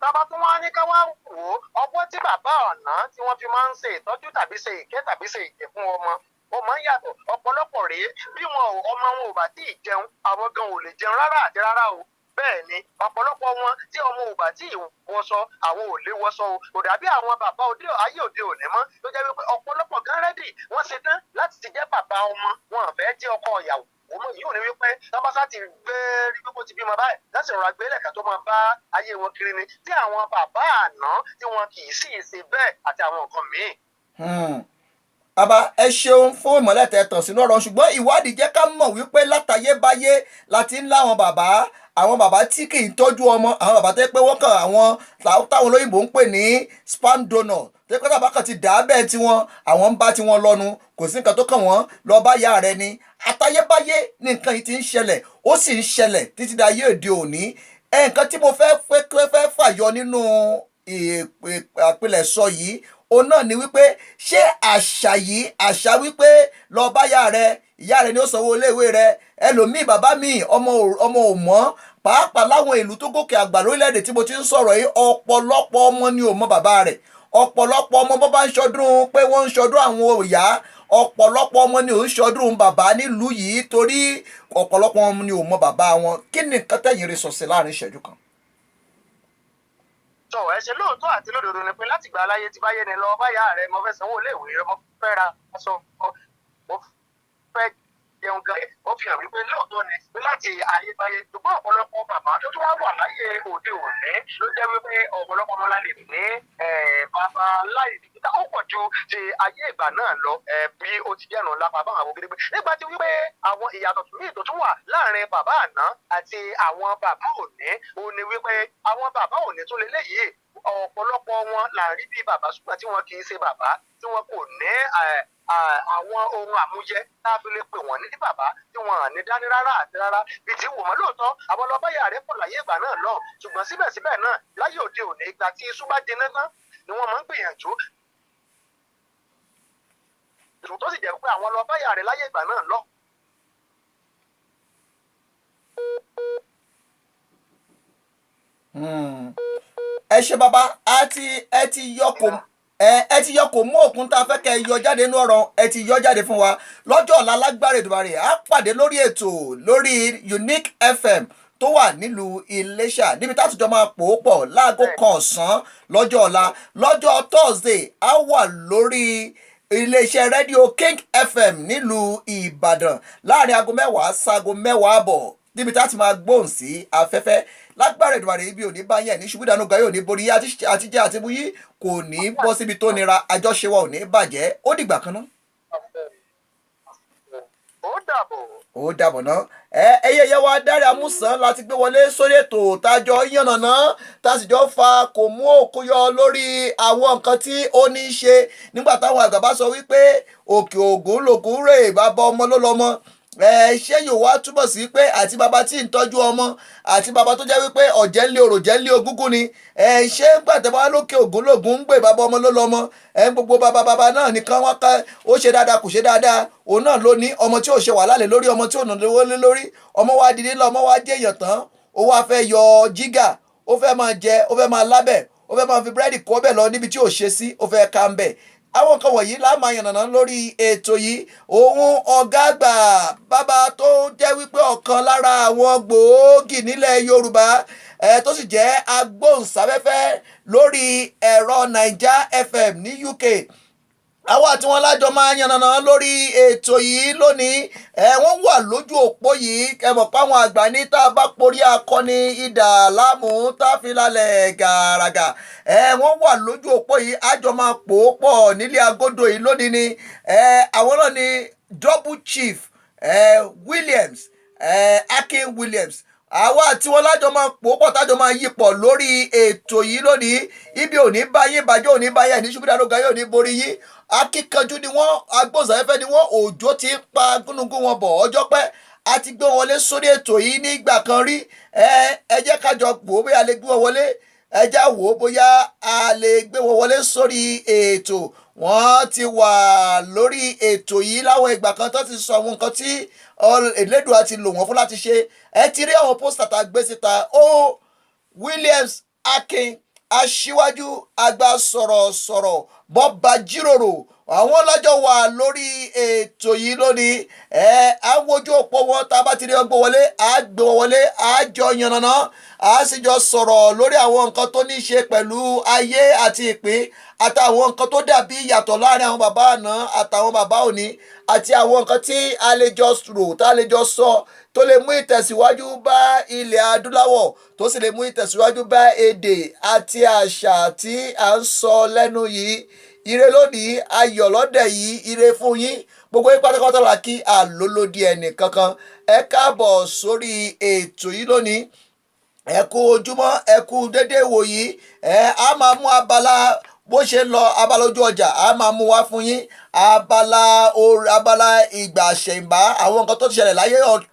Tábà tún wá ní ká wá wò ó, ọgbọ́n tí bàbá àná tí wọ́n fi máa ń ṣe ìtọ́jú tàbí ṣe ìkẹ́ tàbí ṣe ìkẹ́ fún ọmọ ọmọ yàtọ̀. Ọ̀pọ̀lọpọ̀ rèé bí ọmọ wọn ò bá tí ì jẹun, àwọn gan ò lè jẹun rárá àti rárá o. Bẹ́ẹ̀ ni ọ̀pọ̀lọpọ̀ wọn tí ọmọ ò bá tí ì wọṣọ, àwọn ò lè wọṣọ o. Kò dàbí àwọn bàbá ayé òde òní mọ́ tó jẹ́ wípé ọ̀pọ̀lọpọ̀ gan rẹ́dì wọ́n ṣe tán láti ti jẹ́ bàbá ọmọ, wọn àfẹ́ jẹ́ ọkọ ìyàwó. Ọmọ yìí ò ní wípé tábàṣá ti gbé rí pé kó ti bímọ báyìí láti rọra gbé lẹ̀ka tó máa bá ayé wọn kiri ni, tí àwọn bàbá àná tí wọn kì í sì ṣe bẹ́ẹ̀ àti àwọn nǹkan míì. Bàbá ẹ ṣeun fún ìmọ̀lẹ̀ tẹ́ tàn sínú ọ̀rọ̀, ṣùgbọ́n ìwádìí jẹ́ ká mọ̀ wípé látayébáyé láti ń láwọn àwọn bàbá tí kì í tọ́jú ọmọ, àwọn bàbá tẹ́ pé wọ́n kàn àwọn táwọn olóyìnbó ń pè ní sperm donor, tẹ́ pé tàbá kan ti dà á bẹ́ẹ̀ tiwọn, àwọn ń bá tiwọn lọ́nu, kò sí nǹkan tó kàn wọ́n lọ bá yá rẹ ni. Àtayébáyé ní nǹkan yìí ti ń ṣẹlẹ̀, ó sì ń ṣẹlẹ̀ títí di ayé òde òní. Nǹkan tí mo fẹ́ fàyọ nínú àpilẹ̀sọ yìí, òun náà ni wípé ṣé àṣà wípé lọ bá ìyá rẹ ni ó sanwó iléèwé rẹ, ẹlòmíì bàbá mi ọmọ ò mọ̀, pàápàá láwọn ìlú tó gòkè àgbà lórílẹ̀‐èdè tí mo ti ń sọ̀rọ̀ yìí, ọ̀pọ̀lọpọ̀ ọmọ ni ò mọ̀ bàbá rẹ̀. Ọ̀pọ̀lọpọ̀ ọmọ bọ́ bá ń ṣọdún pé wọ́n ń ṣọdún àwọn ìyá, ọ̀pọ̀lọpọ̀ ọmọ ni ò ń ṣọdún bàbá nílùú yìí torí ọ̀pọ̀lọpọ̀ ọmọ ni ò mọ̀ bàbá wọn. Kí ni nǹkan tẹ̀yìn rí sọ̀sẹ̀ láàrin ìṣẹ́jú kan? Ẹ ṣe lóòótọ́ àti lódodo ni pé láti gbà aláyé tí báyé ni lọ báyà rẹ, mo fẹ́ sanwó iléèwé rẹ, mo fẹ́ ra aṣọ, mo fẹ́ jẹun gan, ó fi hàn wípé lóòótọ́ ni pé láti ayébáyé. Ṣùgbọ́n ọ̀pọ̀lọpọ̀ bàbá tó tún wá wà láyé òde òní ló jẹ́ wípé ọ̀pọ̀lọpọ̀ ọmọ láti ní bàbá láì nígbà ó pọ̀ ju ti ayé ìgbà náà lọ, bí ó ti jẹ́nu lápá báwọn àwọn gidigbe. Nígbà tí wípé àwọn ìyàtọ̀ míì tó tún wà láàrin bàbá àná àti àwọn bàbá òní, ó ní wípé àwọn bàbá òní tún lélẹ́yìí ọ̀pọ̀lọpọ̀ wọn là ń rí bí bàbá ṣùgbọ́n tí wọn kì í ṣe bàbá, tí wọn kò ní àwọn ohun àmúyẹ tá a fi lè pè wọ́n ní bàbá, tí wọn à ní dání rárá àti rárá. Bí ti wò mọ́ lóòótọ́ àwọn ọlọ́bàyà rẹ̀ pọ̀ láyé ìgbà náà lọ, ṣùgbọ́n síbẹ̀síbẹ̀ náà láyé òde òní ìgbà tí iṣu bá jiná tán ni wọ́n máa ń gbìyànjú tó sì jẹ́ pé àwọn ọlọ́bàyà rẹ̀ láyé ìgbà náà lọ. Ẹ ṣe bàbá, ẹ ti yọ kò mú òkun tá a fẹ́ kẹ́ yọ jáde nínú ọ̀rọ̀, ẹ ti yọ jáde fún wa. Lọ́jọ́ ọ̀la lágbára Èdùmàrè á pàdé lórí ètò lórí Unique FM tó wà nílùú Iléṣà, níbi tá a tùjọ máa pò ó pọ̀ láago kan ọ̀sán lọ́jọ́ ọ̀la. Lọ́jọ́ Thursday á wà lórí iléeṣẹ́ rédíò King FM nílùú Ìbàdàn láàrin aago 10 sáago 10 níbi tá a ti máa gbóhùn sí afẹ́fẹ́. Lágbára Èdùmàrè ibi òní bá yẹn ní ṣubú dànù gayé òní borí àtijẹ́ àti buyí kò ní bọ́ síbi tó nira, àjọṣe wa ò ní bàjẹ́. Ó dìgbà kan náà. Ó dàbọ̀ náà. Ẹyẹ yẹ wa Dáre Amúsàn láti gbé wọlé sórí ètò tájọ yànnàná tásìjọ fa kò mú òkú yọ lórí àwọn nǹkan tí ó ní í ṣe nígbà táwọn àgbà bá sọ wípé òkè ògùn lògùn rè bàbá ọmọ ló lọmọ. Ṣé yóò wá túbọ̀ sí pé àti bàbá tí ń tọ́jú ọmọ àti bàbá tó jẹ́ wípé ọ̀jẹ̀ ńlẹ̀ òrò jẹ́ ńlẹ̀ ogúngún ni, ṣé gbàtẹ́wá lókè ògùn lògùn ń gbé bàbá ọmọ ló lọ́mọ, gbogbo bàbá náà nìkan wọ́n ká ó ṣe dáadáa kò ṣe dáadáa, òun náà ló ní ọmọ tí ò ṣe wàhálà lé lórí, ọmọ tí ò nà lé lórí, ọmọ wa dìde lọ, ọmọ wa jẹ́ èèyàn tán, ó wá fẹ́ yọ jígà, ó fẹ́ máa jẹ, ó fẹ́ máa lábẹ̀, ó fẹ́ máa fi búrẹ́dì kọ́ bẹ̀ lọ níbi tí ò ṣe sí, ó fẹ́ ká ń bẹ̀. Àwọn nǹkan wọ̀nyí la máa yànnàná lórí ètò yìí. Òun ọ̀gá àgbà bàbá tó jẹ́ wípé ọ̀kan lára àwọn gbòógì nílẹ̀ Yorùbá tó sì jẹ́ agbóhùnsáfẹ́fẹ́ lórí ẹ̀rọ Naija FM ní UK. Àwọn àti wọn lájọ máa yànnàná lórí ètò yìí lónìí. Wọ́n wà lójú òpó yìí, kẹmọ̀ páwọn àgbà ní tá a bá porí akọni idà láàmú tá a fi lálẹ́ gàràgà. Wọ́n wà lójú òpó yìí, àjọ máa pò ó pọ̀ nílé agodo yìí lónìí ni. Àwọn náà ni Double Chief Williams, Akin Williams. Àwa àti wọn lájọ máa pò ó pọ̀ tájọ máa yí pọ̀ lórí ètò yìí lónìí. Ibi ò ní bá yín, ìbàjẹ́ ò ní bá yín, ní ṣubú dànù gayé ò ní borí yín. Akíkanjú ni wọ́n, agbóhùnsáfẹ́fẹ́ ni wọ́n, òjò ti ń pa gúnugún wọn bọ̀ ọjọ́ pẹ́. A ti gbé wọn wọlé sórí ètò yìí nígbà kan rí. Ẹ jẹ́ kájọ pò ó bí a lè gbé wọn wọlé. ẹ já wò ó bóyá a lè gbé wọn wọlé sórí ètò. Wọ́n ti wà lórí ètò yìí láwọn ìgbà kan tó ti sọ àwọn nǹkan tí Elédùà ti lò wọ́n fún láti ṣe. Ẹ ti rí àwọn pósítà tá a gbé síta. Williams Akin aṣíwájú àgbà sọ̀rọ̀sọ̀rọ̀ bọ́ba jíròrò àwọn lọ́jọ́ wà lórí ètò yìí lónìí. À ń wojú òpó wọn, tá a bá ti rí ọgbọ́n wọlé á gbé wọn wọlé, á jọ yànnàná, á sì jọ sọ̀rọ̀ lórí àwọn nǹkan tó ní í ṣe pẹ̀lú ayé àti ìpín àtàwọn nǹkan tó dàbí ìyàtọ̀ láàrin àwọn bàbá àná àtàwọn bàbá òní àti àwọn nǹkan tí a lè jọ rò tá a lè jọ sọ tó lè mú ìtẹ̀síwájú bá ilẹ̀ adúláwọ̀ tó sì lè mú ìtẹ̀síwájú bá èdè àti àṣà tí à ń sọ lẹ́nu yìí. Ire lónìí, ayọ̀ lọ́dẹ̀ yìí, ire fún yín gbogbo yín pátápátá la kí àlólódì ẹnì kankan. Ẹ káàbọ̀ sórí ètò yìí lónìí. Ẹ kú ojúmọ́, ẹ kú dédé wòyí. A máa mú abala bó ṣe ń lọ, abala ojú ọjà a máa mú wá fún yín. Abala ìgbà àṣẹ̀yìnbá àwọn nǹkan tó ti ṣẹlẹ̀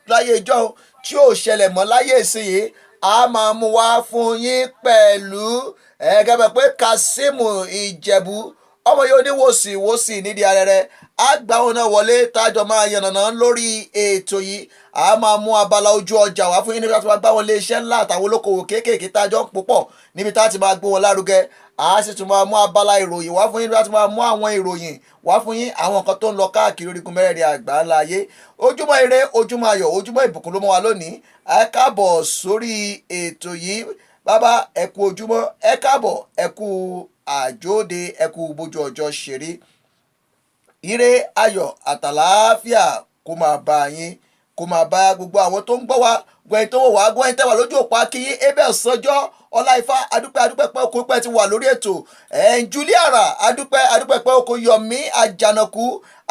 láyé ìjọ́ tí ò ṣẹlẹ̀ mọ́ láyé ìsinyìí a máa mú wá fún yín pẹ̀lú gẹ́gẹ́ pé Kazeem Ìjẹ̀bú ọmọ yóò ní wòsì nídìí arẹrẹ àgbà wọn náà wọlé tájọ máa yànnàná lórí ètò yìí. A máa mú abala ojú ọjà wá fún yín níbi tí wọ́n bá wọn lé iṣẹ́ ńlá àtàwọn olókoòwò kéékèèké tájọ ń púpọ̀ níbi tá a ti máa gbé wọn lárugẹ. A sì tún máa mú abala ìròyìn wá fún yín níbi tí wọ́n máa mú àwọn ìròyìn wá fún yín àwọn nǹkan tó ń lọ káàkiri orígun mẹ́rẹ̀ẹ̀rin àgbà ńlá ayé. Ojúmọ́ ire, ojúmọ́ ayọ̀, ojúmọ́ ìbùkún ló mọ́ wa lónìí. Ẹ káàbọ̀ sórí ètò yìí. Bàbá ẹ kú ojúmọ́, ẹ káàbọ̀, ẹ kú àjóde, ẹ kú bójú ọjọ́ ṣeré. Ire ayọ̀ àtàlàáfíà kó máa bá yín, kó máa bá gbogbo àwọn tó ń gbọ́ wa, gbẹ̀yìn tó wò wá, gbẹ̀yìn tẹ́wà lójú òpó akíyín Abel Sọjọ́ Ọláìfá adúpẹ́ pé okùn pẹ́ ti wà lórí ètò. Juliara adúpẹ́ pé okùn Yọ̀mí Àjànàkú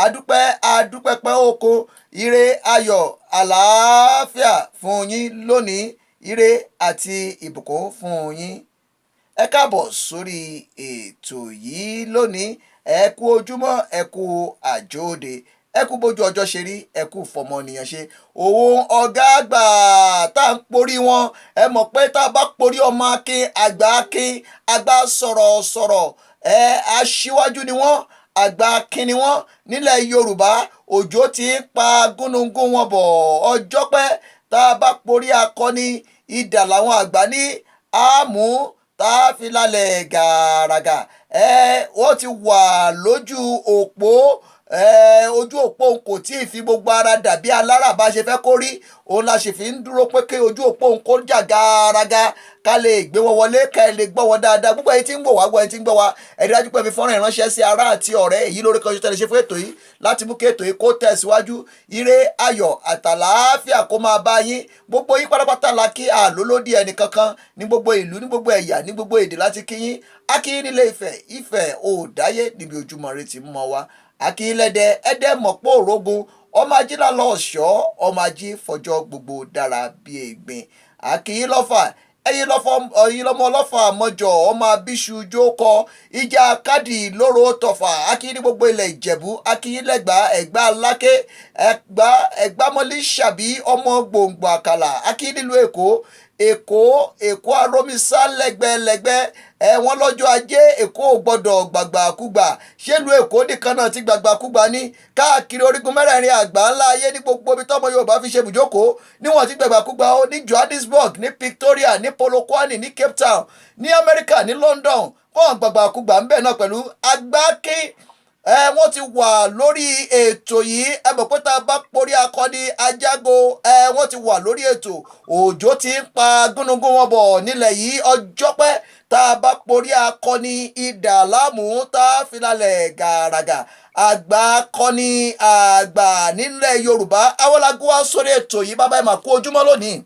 adúpẹ́ pé okùn. Ire ayọ̀ àlàáfíà fún yín lónìí, ire àti ìbùkún fún yín. Ẹ káàbọ̀ sórí ètò yìí lónìí. Ẹ kú ojúmọ́, ẹ kú àjóde, ẹ kú bójú ọjọ́ ṣe rí, ẹ kú fọmọnìyàn ṣe. Òun ọ̀gá àgbà tá à ń porí wọn, ẹ mọ̀ pé tá a bá porí ọmọ akin, àgbà sọ̀rọ̀sọ̀rọ̀, aṣíwájú ni wọ́n, àgbà akin ni wọ́n nílẹ̀ Yorùbá. Òjò ti ń pa gúnugún wọn bọ̀ ọjọ́ pẹ́. Tá a bá porí akọni, idà làwọn àgbà ní àmú tá a fi lálẹ́ gàràgà. Wọ́n ti wà lójú òpó. Ojú òpó òun kò tí ì fi gbogbo ara dàbí alára bá ṣe fẹ́ kó rí. Òun la ṣe fi ń dúró pé kí ojú òpó òun kó jà gàràgà ká lè gbé wọn wọlé, ká lè gbọ́ wọn dáadáa. Gbogbo ẹ̀yin tí ń wò wá, gbogbo ẹ̀yin tí ń gbọ́ wa, ẹ dájú pé fi fọ́nrán ìránṣẹ́ sí ará àti ọ̀rẹ́ èyí lórí kan ṣe tẹ́lẹ̀ ṣe fún ètò yìí láti mú kí ètò yìí kó tẹ̀síwájú. Ire ayọ̀ àtàlàáfíà kó máa bá yín. Gbogbo yín pátápátá la kí àlólódì ẹnì kankan ní gbogbo ìlú, ní gbogbo ẹ̀yà, ní gbogbo èdè láti kí yín. A kí yín nílé Ifẹ̀ òòdáyé níbi Ojúmọ́ Ire ti mọ́ wa. A kí yín lẹ́dẹ̀ ẹ̀dẹ̀ mọ̀pọ̀ òrógun ọmọ ají lálọ́ ọ̀ṣọ́ ọmọ ají fọjọ́ gbogbo dára bí ègbìn. A kí yín lọ́fà ẹ̀yin lọ́mọ ọlọ́fà mọ́jọ ọmọ abíṣu jókòó ìjà kádì lóró tọ̀fà. A kí yín ní gbogbo ilẹ̀ Ìjẹ̀bú, a kí yín lẹ́gbàá Ẹ̀gbá Aláké, Ẹ̀gbámọ́lí ṣàbí ọmọ gbòǹgbò àkàlà. A kí yín nílùú Èkó arómisá lẹ́gbẹ́lẹ́gbẹ́. Wọ́n lọ́jọ́ ajé Èkó ò gbọ́dọ̀ gbàgbàkúgbà. Ṣélu Èkó nìkan náà ti gbàgbàkúgbà ní káàkiri orígun mẹ́rẹ̀ẹ̀rin àgbà ńlá ayé ní gbogbo ibi tọ́mọ Yorùbá fi ṣe bùjókòó níwọ̀n ti gbàgbàkúgbà ó ní Johannesburg, ní Pretoria, ní Polokwane, ní Cape Town, ní Amẹ́ríkà, ní London. Wọ́n gbàgbàkúgbà ń bẹ̀ náà pẹ̀lú agbákin. Wọ́n ti wà lórí ètò yìí. Ẹ mọ̀ pé tá a bá porí akọni ajágo, wọ́n ti wà lórí ètò. Òjò ti ń pa gúnugún wọn bọ̀ nílẹ̀ yìí ọjọ́ pẹ́. Tá a bá porí akọni, idà láàmú tá a fi lálẹ́ gàràgà. Àgbà akọni àgbà nílẹ̀ Yorùbá awọ́lágó wá sórí ètò yìí. Bàbá ẹ mà kú ojúmọ́ lónìí.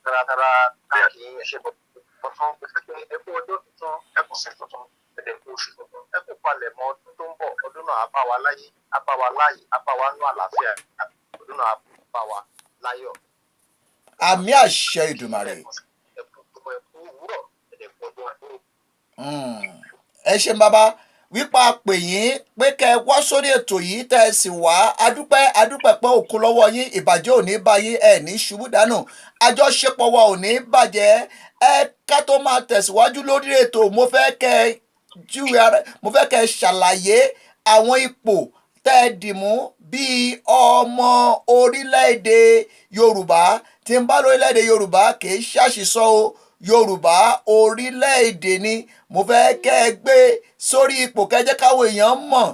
Tara kí ẹ ṣe bọ̀ tuntun ẹ kú ọjọ́ tuntun, ẹ kú sí tuntun, ẹ dẹ̀ kú oṣù tuntun, ẹ kú palẹ̀mọ́ ọdún tó ń bọ̀. Ọdún náà á bá wa láyé, á bá wa nú àlàáfíà, ọdún náà á bá wa láyọ̀. Àmì àṣẹ Ìdùmarè. Ẹ kú òwúrọ̀, ẹ dẹ̀ kú ọdún àdúró. ẹ ṣeun bàbá wípa pè yín pé kẹ wá sórí ètò yìí tẹ ẹ sì wá adúpẹ́ pé òkú lọ́wọ́ yín ìbàjẹ́ ò ní bá yín ẹ ní ṣubú dànù àjọṣepọ̀ wa ò ní bàjẹ́ ẹ ká tó máa tẹ̀síwájú lórí ètò mo fẹ́ kẹ ṣàlàyé àwọn ipò tẹ́ ẹ dìmú bíi ọmọ orílẹ̀-èdè Yorùbá tí ń bá lórílẹ̀-èdè Yorùbá kì í ṣàṣìṣọ́ o Yorùbá orílẹ̀-èdè ni mo fẹ́ kẹ́ ẹ gbé sórí ipò kẹjẹ́ káwọn èèyàn mọ̀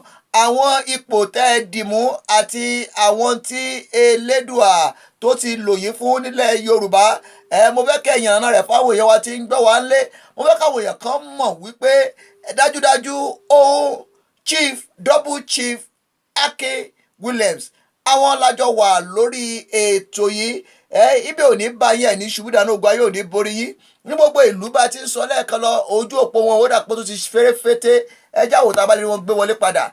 àwọn ipò tẹ́ ẹ dìmú àti àwọn tí Elédùà tó ti lò yín fún nílẹ̀ Yorùbá mo fẹ́ kẹ́ ẹ̀yàn náà rẹ̀ fáwọn èèyàn wa tí ń gbọ́ wá ńlé mo fẹ́ káwọn èèyàn kan mọ̀ wípé dájúdájú ohun double chief Ake Williams àwọn lájọ wà lórí ètò yìí ibẹ̀ ò ní bá yín ẹ̀ ní ṣubú dáná ogun ayé ò ní borí yín ní gbogbo ìlú bá ti ń sọ lẹ́ẹ̀kan lọ ojú òpó wọn ó dà pé tó ti fẹ́rẹ́fẹ́tẹ́ ẹjá àwòtá bá lè wọn gbé wọlé padà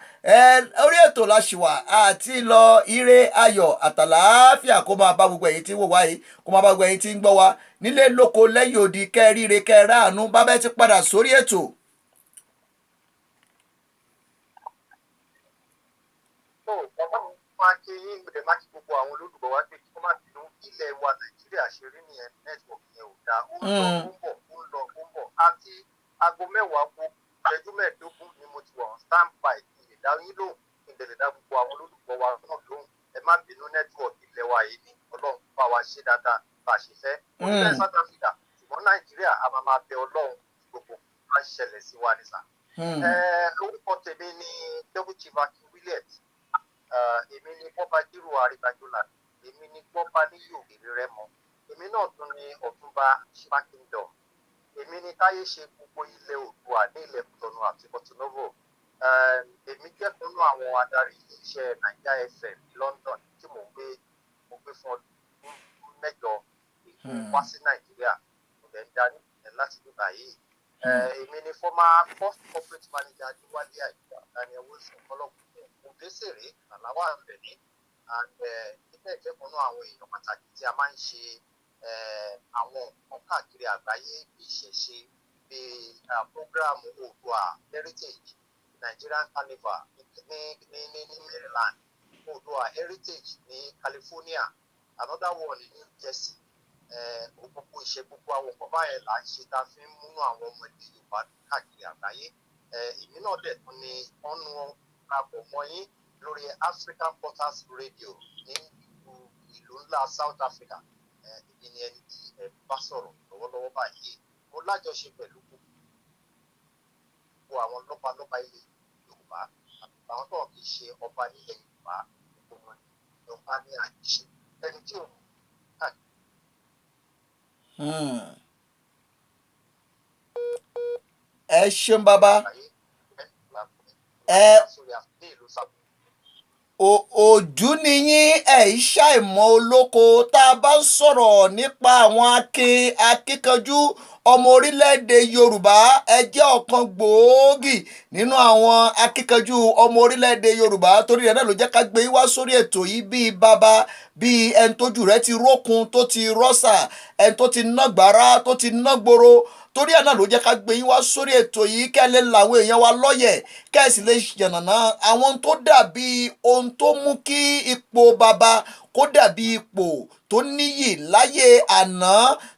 orí ètò la ṣì wà àti lọ ire ayọ̀ àtàlàáfíà kó máa bá gbogbo ẹ̀yin tí ń wò wá yìí kó máa bá gbogbo ẹ̀yin tí ń gbọ́ wá nílé lóko lẹ́yìn odi kẹ́ríire kẹ́ráàánú bábẹ́ ti padà sórí ètò. máa kí yín gbèdé má kí gbogbo àwọn olólùgbọ́ wa pé kí wọ́n má bínú ilẹ̀ wa Nàìjíríà ṣe rí nìyẹn nẹ́tíwọ̀kì yẹn ò dáa ó ń lọ ó ń bọ̀ àti aago 10 kù ìṣẹ́jú 15 ni mo ti wà on stand by kí lè dá yín lóhùn kí n lè dá gbogbo àwọn olólùgbọ́ wa náà lóhùn ẹ má bínú nẹ́tíwọ̀kì ilẹ̀ wa yìí ni Ọlọ́run bá wa ṣe dáadáa bá a ṣe fẹ́ orílẹ̀ South Africa ṣùgbọ́n Nàìjíríà a máa bẹ Ọlọ́run gbogbo bá ṣẹlẹ̀ sí wa nìsà. orúkọ tèmi ni Double Chief Akin Williams èmi ni bọ́ba jírò àrígbájọ́là èmi ni bọ́ba níyì ògèrè rẹ mọ èmi náà tún ni ọ̀túnba Shipa Kingdom èmi ni táyé ṣe gbogbo ilẹ̀ Oòduà ní ilẹ̀ Kútọ̀nù àti Porto-Novo èmi jẹ́ kan náà àwọn adarí iléeṣẹ́ Naija FM London tí mo gbé fún ọdún 8 wá sí Nàìjíríà mo lè ń darí láti ní báyìí èmi ni former first corporate manager Adéwálé Àyùbá Daniel Wilson ọlọ́gbọ̀n òdésèré àláwà àbẹ̀ní ilé ìkẹ́kọ̀ọ́ náà àwọn èèyàn pàtàkì tí a máa ń ṣe àwọn nǹkan káàkiri àgbáyé bí ìṣẹ̀ṣe bí programu Oòduà Heritage Nigerian Carnival ní Maryland Oòduà Heritage ní California another one ní New Jersey gbogbo ìṣe gbogbo àwọn nǹkan báyẹn là ń ṣe tá a fi ń múnú àwọn ọmọ èdè Yorùbá káàkiri àgbáyé èmi náà dẹ̀ tún ni ọ̀nù papọ̀ mọ́ yín lórí African Portals Radio ní ìlú ńlá South Africa èyí ni ẹni tí ẹ bá sọ̀rọ̀ lọ́wọ́lọ́wọ́ báyìí mo lájọṣe pẹ̀lú gbogbo àwọn lọ́balọ́ba ilẹ̀ Yorùbá àti àwọn tó kì í ṣe ọba nílẹ̀ Yorùbá gbogbo wọn ni ọba ní àjíṣe ẹni tí òun káàkiri. ẹ ṣeun bàbá òjú ni yín ṣàìmọ̀ olóko tá a bá ń sọ̀rọ̀ nípa àwọn akíkanjú ọmọ orílẹ̀-èdè Yorùbá ẹ jẹ́ ọ̀kan gbòógì nínú àwọn akíkanjú ọmọ orílẹ̀-èdè Yorùbá torí rẹ̀ náà ló jẹ́ ká gbé wá sórí ètò yìí bíi bàbá bíi ẹni tójú rẹ̀ ti rókun tó ti rọ́ṣà ẹni tó ti nágbára tó ti nágboro torí ẹ̀ náà ló jẹ́ ká gbé yín wá sórí ètò yìí kẹ́ lè làwọn èèyàn wa lọ́yẹ̀ kẹ́ ẹ̀ sì lè yànnàná àwọn tó dàbí ohun tó mú kí ipò bàbá kó dàbí ipò tó níyì láyé àná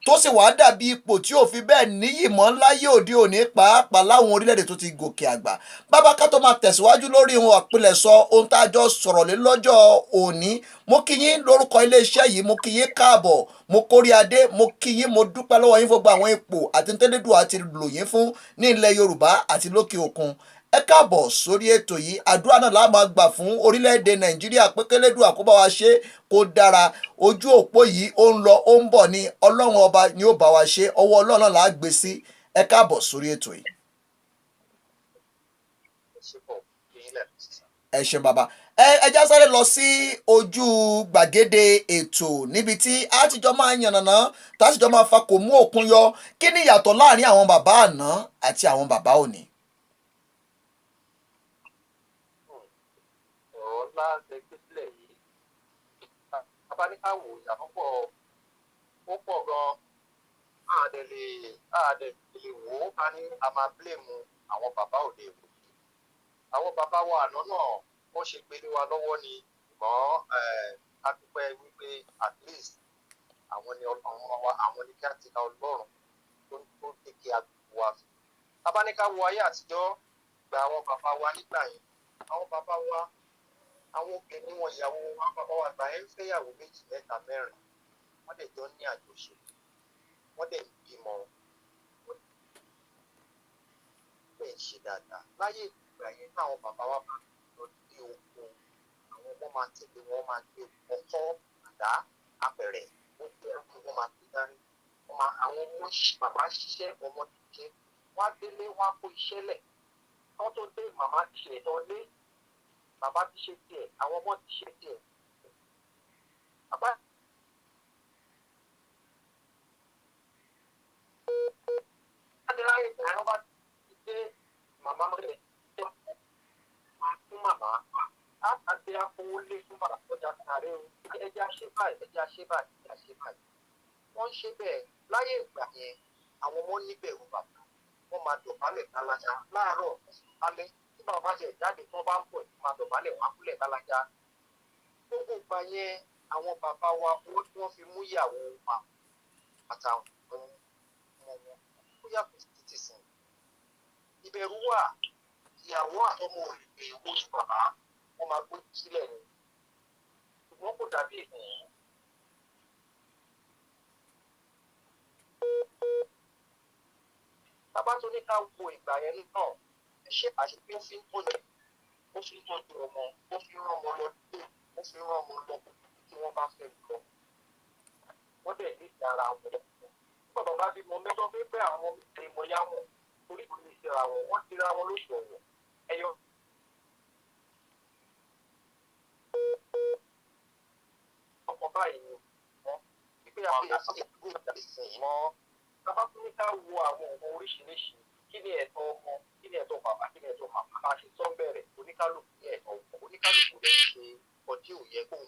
tó sì wá dàbí ipò tí ò fi bẹ́ẹ̀ níyì mọ́ láyé òde òní pàápàá láwọn orílẹ̀-èdè tó ti gòkè àgbà bàbá ká tó máa tẹ̀síwájú lórí ohun àpilẹ̀sọ ohun tá a jọ sọ̀rọ̀ lé lọ́jọ́ òní mo kí yín lórúkọ iléeṣẹ́ yìí mo kí yín káàbọ̀ mo kórí adé mo kí yín mo dúpẹ́ lọ́wọ́ yín fún gbogbo àwọn ipò àti tẹ́lẹ̀dùn àti lò yín fún ní ilẹ̀ Yorùbá àti lókè òkun ẹ káàbọ̀ sórí ètò yìí àdúrà náà la máa gbà fún orílẹ̀-èdè Nàìjíríà pé kẹ́lẹ́dùà kó bá wa ṣe kó dára ojú òpó yìí ó ń lọ ó ń bọ̀ ní Ọlọ́run ọba ni ó bá wa ṣe ọwọ́ Ọlọ́run náà là á gbé sí ẹ káàbọ̀ sórí ètò yìí. ẹ ṣé bàbá ẹ já sáré lọ sí ojú gbàgede ètò níbi tí a ti jọ máa yànnàná tá a sì jọ máa fa kò mú òkun yọ kí ni ìyàtọ̀ láàrin àwọn bàbá àná àti àwọn bàbá òní. lágbègbè yìí abáníkàwò ìyàtọ̀pọ̀ ó pọ̀ gan-an àdèlè wò ó bá ní a máa bílèmù àwọn bàbá ò lè rò. Àwọn bàbá wa àná náà wọ́n ṣe gbélé wa lọ́wọ́ ni, ṣùgbọ́n a dúpẹ́ wípé at least àwọn ni ọlọ́run wa, àwọn ni kí á ti ka ọlọ́run tó kéèké àgbègbè wa. Tábáníká wo ayé àtijọ́ gba àwọn bàbá wa nígbà yẹn, àwọn bàbá wa, àwọn obìnrin wọn ìyàwó àwọn bàbá wa gbà ẹ́ ń fẹ́yàwó 2, 3, 4, wọ́n dẹ̀ jọ ní àjọṣe, wọ́n dẹ̀ ń bímọ, wọ́n dẹ̀ ń ṣe dáadáa. Láyé ìgbà yẹn táwọn bàbá wa máa lọ sí oko, àwọn ọmọ máa tẹ̀lé wọn, máa gbé ọkọ́, àdá, apẹ̀rẹ̀, gbogbo ẹ̀kú wọn máa gbé dání. Àwọn ọmọ bàbá ṣiṣẹ́, ọmọ ṣiṣẹ́, wọ́n á délé, wọ́n á kó iṣẹ́ lẹ̀. Wọ́n tó dé, màmá ti ṣe ẹ̀tọ́ lé, bàbá ti ṣe tiẹ̀, àwọn ọmọ ti ṣe tiẹ̀. Bàbá Adéláyé ìgbà wọn bá ti dé, màmá rẹ̀ máa fún màmá. Á àti akówó lé fún bàbá ọjà sàárẹ̀ o. Ẹja ṣe báyìí, ẹja ṣe báyìí, ẹja ṣe báyìí. Wọ́n ń ṣe bẹ́ẹ̀ láyé ìgbà yẹn, àwọn ọmọ níbẹ̀rù bàbá. Wọ́n máa dọ̀bálẹ̀ kálájà láàárọ̀ alẹ́. Tí bàbá ṣe jáde tí wọ́n bá ń bọ̀, wọ́n máa dọ̀bálẹ̀ wá kúlẹ̀ kálájà. Gbogbo ìgbà yẹn, àwọn bàbá wa owó tí wọ́n fi mú ìyàwó wa àtàwọn ọmọ wọn ó yàtọ̀ sí títí sìn. Ìbẹ̀rù wà, ìyàwó àtọmọ òrìṣà ìwé oṣù bàbá wọn máa gbé sílẹ̀ ni. Ṣùgbọ́n kò dàbí ìsìn. Bàbá tó ní ká wo ìgbà yẹn náà, ṣé àṣepé ó fi ń tọ́jú, ó fi ń tọ́jú ọmọ, ó fi ń rán ọmọ lọ dé, ó fi ń rán ọmọ lọ tí wọ́n bá fẹ́ lọ. Wọ́n dẹ̀ ní ìdára wọn. Nígbà bàbá bímọ mẹ́jọ pé bẹ́ẹ̀ àwọn ìmọ̀ yá wọn torí kò ní ìṣẹ̀ra wọn, wọ́n ti ra wọn lóṣù ọ̀wọ̀. Ẹyọ. Ọkọ̀ báyìí ni wọ́n wípé àfihàn ìdúró ìsìn mọ́. Bàbá tún ní ká wo àwọn ọmọ oríṣiríṣi. Kí ni ẹ̀tọ́ ọmọ? Kí ni ẹ̀tọ́ bàbá? Kí ni ẹ̀tọ́ màmá? Bá a ṣe sọ bẹ̀rẹ̀, oníkálùkù ní ẹ̀tọ́ ọmọ. Oníkálùkù lè ṣe ọdí òye kóun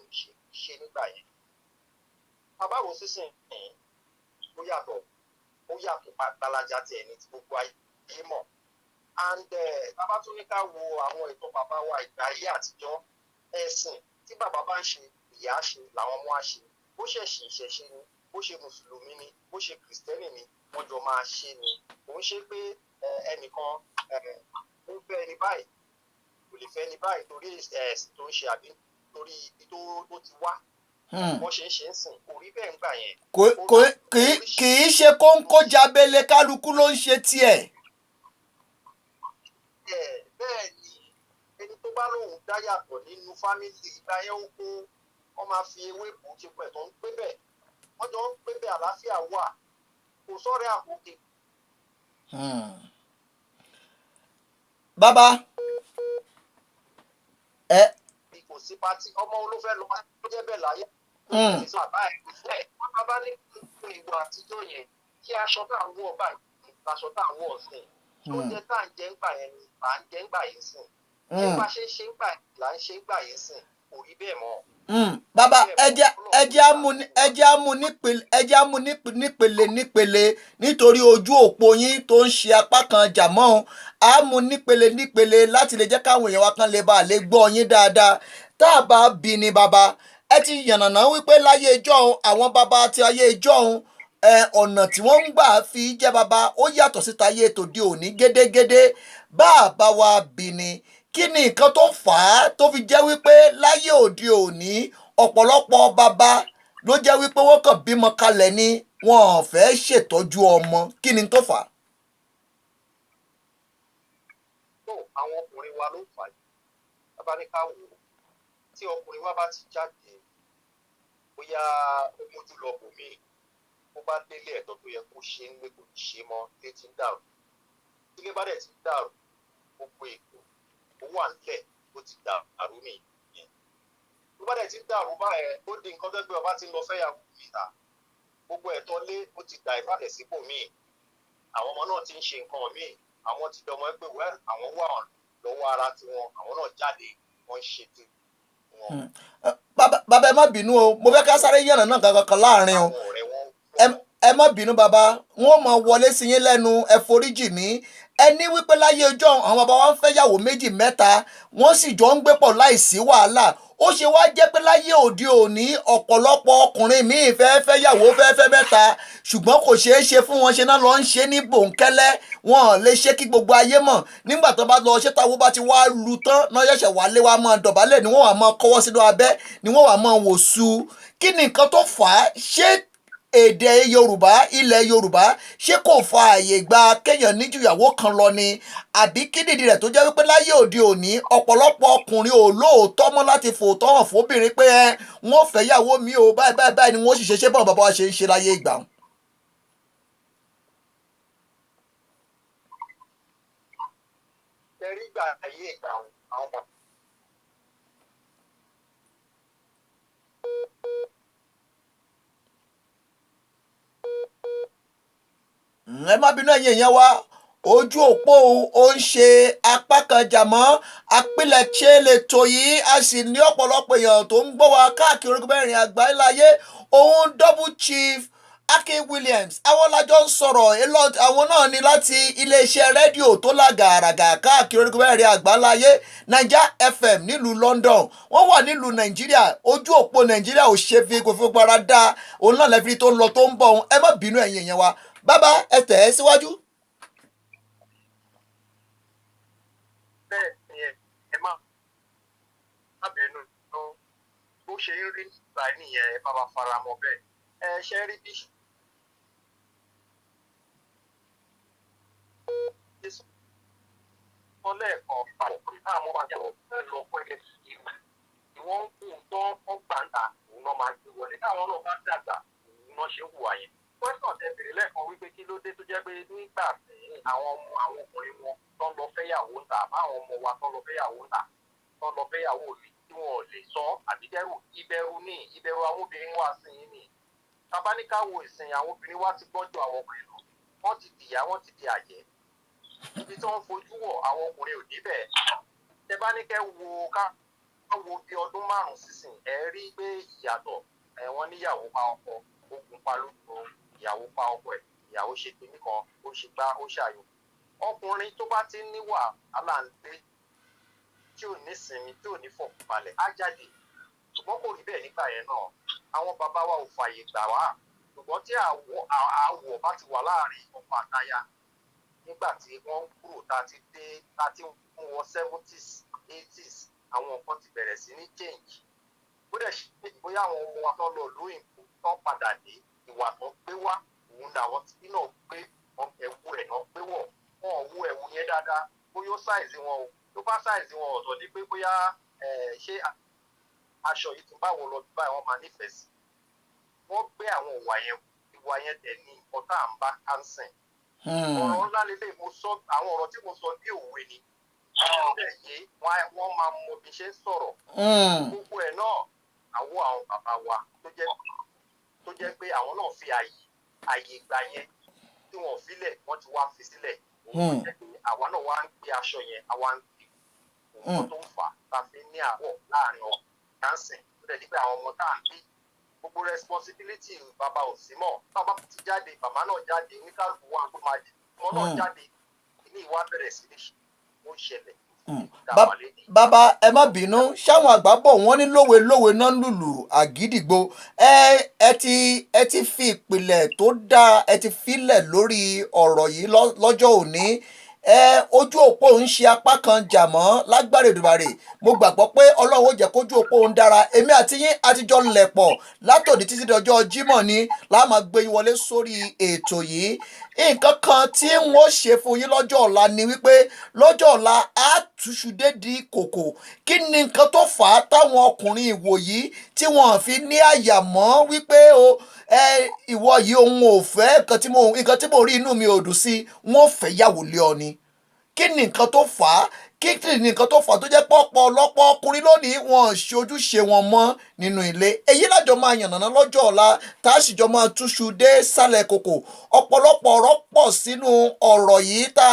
ṣe nígbà yẹn. Bàbá wo sísìn ó yàtọ̀ gbalaja ti ẹni tí gbogbo ayé mọ̀. And bàbá tún ní ká wo àwọn ẹ̀tọ́ bàbá wa ìgbà ayé àtijọ́. Ẹ̀sìn tí bàbá bá ń ṣe, ìyá ṣe làwọn ọmọ á ṣe. Bó ṣẹ̀ṣì ìṣẹ̀ṣe ni, bó ṣe mùsùlùmí ni, bó ṣe kìrìsìtẹ́nì ni, wọ́n jọ máa ṣe ni. Kò ń ṣe pé ẹnìkan ó fẹ́ ẹni báyìí, kò lè fẹ́ ẹni báyìí torí ẹ̀sìn tó ń ṣe àbí torí ibi tó ti wá. Wọ́n ṣe ń sìn, kò rí bẹ́ẹ̀ ńgbà yẹn. Kì í ṣe kóńkó jábélé, kálukú ló ń ṣe tiẹ̀. Bẹ́ẹ̀ ni ẹni tó bá lóun dá yàtọ̀ nínú fámìlì ìgbà yẹn ó kó wọ́n máa fi ewé bò ó ṣe pẹ̀ tó ń gbé bẹ́ẹ̀. Wọ́n jọ ń gbé bẹ́ẹ̀, àlàáfíà wà, kò sọ́rẹ́ àkókè. Bàbá Kò sí pátí, ọmọ olófẹ́ lọ máa ń jẹ́ bẹ́ẹ̀ láyé. Bàbá ẹ̀ kò fẹ́, wọ́n bá ní ìwà àtijọ́ yẹn kí aṣọ tá à ń wọ̀ báyìí, aṣọ tá à ń wọ̀ sìn. Tó jẹ́ tá à ń jẹ́ ńgbà yẹn ni à ń jẹ́ ńgbà yẹn sìn. Bí bá ṣe ń ṣe ńgbà yẹn là ń ṣe ńgbà yẹn sìn, kò rí bẹ́ẹ̀ mọ́. Bàbá ẹjẹ́ á mú nípele nítorí ojú òpó yín tó ń ṣe apá kan jàmọ́ á mú nípele láti lè jẹ́ káwọn èèyàn wa kan lè bá lè gbọ́ yín dáadáa. Tá a bá bí ni bàbá ẹ ti yànnàná wípé láyé ìjọ́un àwọn bàbá ti ayé ìjọ́un ọ̀nà tí wọ́n ń gbà fi jẹ́ bàbá ó yàtọ̀ síta ayé tòde òní gédégédé. Bá a bá wa bí ni kí ni nǹkan tó fà á tó fi jẹ́ wípé láyé òde òní ọ̀pọ̀lọpọ̀ bàbá ló jẹ́ wípé wọ́n kàn bímọ kalẹ̀ ni wọn ò fẹ́ ṣètọ́jú ọmọ, kí ni tó fà á? Àwọn ọkùnrin wa ló fà á. Bàbá ní ká wò ó, tí ọkùnrin wa bá ti jáde bóyá ó mójú lọ bò mí, ó bá délé ẹ̀tọ́ tó yẹ kó ṣe ń lé kò ní ṣe mọ́, ilé ti ń dàrú. Ilé bá dẹ̀ ti ń dàrú, gbogbo ètò ó wà nílẹ̀ ó ti dàrú mi yẹn. Tó bá dẹ̀ ti ń dàrú báyẹn, ó di nǹkan tó gbé ọba ti ń lọ fẹ́yàwó ìta. Gbogbo ẹ̀tọ́ lé ó ti dà ìfàlẹ̀ sípò míì. Àwọn ọmọ náà ti ń ṣe nǹkan míì. Àwọn ti dọmọ ẹgbẹ́ wẹ́ àwọn wà lọ́wọ́ ara tiwọn, àwọn náà jáde wọ́n ń ṣe tí wọn. Bàbá ẹ má bínú o, mo fẹ́ ká sáré yànnà náà kankan láàrin o. Ẹ má bínú bàbá, wọ́n mọ̀ wọlé sí yín lẹ́nu, ẹ foríjì mí. ẹni wípé láyé ọjọ́ àwọn bàbá wa ń fẹ́yàwó méjì mẹ́ta wọ́n sì jọ ń gbé pọ̀ láìsí wàhálà ó ṣe wá jẹ́ pé láyé òde òní ọ̀pọ̀lọpọ̀ ọkùnrin míì fẹ́ fẹ́yàwó fẹ́ mẹ́ta ṣùgbọ́n kò ṣeé ṣe fún wọn ṣe náà lọ ń ṣe ní bòńkẹ́lẹ́ wọn ò lè ṣe kí gbogbo ayé mọ̀ nígbà tó bá lọ ṣé táwọn bá ti wá lu tán náà ṣẹ̀ṣẹ̀ wá lé wa máa dọ̀bálẹ̀ ni wọ́n wà máa kọ́wọ́ sínú abẹ́ ni wọ́n wà máa wò su kí ni nǹkan tó fà á ṣé èdè yorùbá ilẹ̀ yorùbá ṣé kò fa àyè gba kéèyàn ní ju ìyàwó kan lọ ni àbí kí nìdí rẹ̀ tó jẹ́ wípé láyé òde òní ọ̀pọ̀lọpọ̀ ọkùnrin ò lóòótọ́ mọ́ láti fòótọ́ hàn fóbìnrin pé wọ́n fẹ́ yàwó mi ò báyìí ni wọ́n sì ṣe bọ́n bàbá wa ṣe ń ṣe láyé ìgbà. ẹ̀rí gbà ayé ìgbà àwọn bàbá. ẹ má bínú ẹ̀yin èèyàn wa ojú òpó ó ń ṣe apá kan jà mọ́ àpilẹ̀ṣẹ̀ lètò yìí a sì ní ọ̀pọ̀lọpọ̀ èèyàn tó ń gbọ́ wa káàkiri orígun mẹ́rin àgbáláyé òun double chief Akin Williams àwọn lájọ ń sọ̀rọ̀ àwọn náà ní láti iléeṣẹ́ rédíò tó lágàràgà káàkiri orígun mẹ́rin àgbáláyé Naija FM nílùú London wọ́n wà nílùú Nàìjíríà ojú òpó Nàìjíríà ò ṣe fi kò fi gbára dá òun náà lẹ́fìrí tó ń lọ tó ń bọ̀ òun ẹ má bínú ẹ̀yin èèyàn wa bàbá ẹ tẹ̀ ẹ́ síwájú. bẹ́ẹ̀ ni ẹ má bínú bó ṣe ń rí ìgbà nìyẹn ẹ bá wa fara mọ́ bẹ́ẹ̀ ẹ ṣe rí bí. wọ́n lẹ́ẹ̀kan pàtó àwọn ọmọ àjẹwò lọ pẹ́lẹ́ ìgbà tí wọ́n ń kú tán wọ́n gbàǹdà òun náà máa gbé wọlé káwọn náà bá dàgbà òun náà ṣe hùwà yẹn. pẹ́sàn tẹ bèrè lẹ́ẹ̀kan wípé kí ló dé tó jẹ́ pé nígbà tí àwọn ọkùnrin wọn tó ń lọ fẹ́yàwó ń tà àbáwọn ọmọ wa tó ń lọ fẹ́yàwó ń tà tó ń lọ fẹ́yàwó òlì tí wọn ò lè sọ àbíkẹ́rù ìbẹ̀rù àwọn obìnrin wa sí yín ni. tabaníkàwò ìsìn àwọn obìnrin wa ti gbọ́njú àwọn ọkùnrin lọ wọ́n ti dìyà wọ́n ti di àjẹ́ ibi tí wọ́n fojú wọ̀ àwọn ọkùnrin ò débẹ̀ tẹ bá ní kẹ́ wo bí ọdún márùn-ún sísìn ẹ rí pé ìyàtọ̀ wọ́n níyàwó pa ọkọ ogun pa lóko ìyàwó pa ọkọ ẹ̀ ìyàwó ṣe kinní kan ó ṣe gbá ó ṣàyò ọkùnrin tó bá ti níwà aláǹdé tí ò ní sinmi tí ò ní fọkànbalẹ̀ á jáde ṣùgbọ́n kò rí bẹ́ẹ̀ nígbà yẹn náà àwọn bàbá wa ò fààyè gbà wá ṣùgbọ́n tí àwọ̀ bá ti wà láàrin ọkọ àtaya nígbà tí wọ́n kúrò tá a ti mú wọ 70s 80s àwọn nǹkan ti bẹ̀rẹ̀ sí ní change bó dẹ̀ ṣe bóyá àwọn ọmọ wa tó lọ lóyìnbó tó padà dé ìwà tó gbé wá òun làwọn tí náà gbé ẹ̀wù ẹ̀ náà gbé wọ̀ wọn ò wo ẹ̀wù yẹn dáadáa bóyá ó sáìzì wọn o tó bá sáìzì wọn ọ̀tọ̀ ní pé bóyá ṣé aṣọ yìí ti báwo lọ bí báyìí wọ́n máa nífẹ̀ẹ́ sí wọ́n gbé àwọn ìwà yẹn tẹ̀ ní ọ̀tá à ń bá kánsìn ọ̀rọ̀ ńlá lélẹ̀ àwọn ọ̀rọ̀ tí mo sọ bí òwe ni ọ̀rọ̀ yìí wọ́n máa mọ bí ṣe ń sọ̀rọ̀ gbogbo ẹ̀ náà àwọn bàbá wa tó jẹ́ pé àwọn náà fi àyè gbà yẹn tí wọ́n filẹ̀ wọ́n ti wá fi sílẹ̀ àwa náà wá ń gbé aṣọ yẹn àwa ń gbé òun tó ń fà tá a fi ní àwọ̀ láàrin ọ̀hún dancing tó dẹ̀ dípẹ́ àwọn ọmọ tá à ń bí gbogbo responsibility bàbá ò sí mọ́ bàbá ti jáde bàbá náà jáde oníkálùkù wa tó máa jẹ ọmọ náà jáde ní ìwà bẹ̀rẹ̀ sí ní ó ṣẹlẹ̀. bàbá ẹ má bínú ṣáwọn àgbà bọ̀ wọ́n ní lówe náà lùlù àgídìgbò ẹ ti fi ìpìlẹ̀ tó dáa ẹ ti filẹ̀ lórí ọ̀rọ̀ yìí lọ́jọ́ òní ojú òpó ń ṣe apá kan jà mọ́ lágbára Èdùmàrè mo gbàgbọ́ pé Ọlọ́run ó jẹ́ kójú òpó ń dára èmi àti yín àtijọ́ lẹ̀pọ̀ látòdì títí dọjọ́ Jímọ̀ ni la máa gbé yín wọlé sórí ètò yìí nǹkan kan tí wọ́n ṣe fún yín lọ́jọ́ ọ̀la ni wípé lọ́jọ́ ọ̀la á túṣu dédi kòkò kí ni nǹkan tó fà á táwọn ọkùnrin ìwòyí tí wọ́n fi ní àyà mọ́ wípé ìwọ yìí òun ò fẹ́ nǹkan tí mo rí inú mi ò dùn sí wọ́n fẹ́ yàwó lé ọ ni kí ni nǹkan tó fà á kí ni nǹkan tó fà á tó jẹ́ pọ̀pọ̀ ọlọ́pọ̀ ọkùnrin lónìí wọn ṣe ojúṣe wọn mọ́ nínú ilé èyí lájọ máa yànnàná lọ́jọ́ ọ̀la tá a sì jọ máa túṣu dé sálẹ̀ kòkò ọ̀pọ̀lọpọ̀ ọ̀rọ̀ pọ̀ sínú ọ̀rọ̀ yìí tá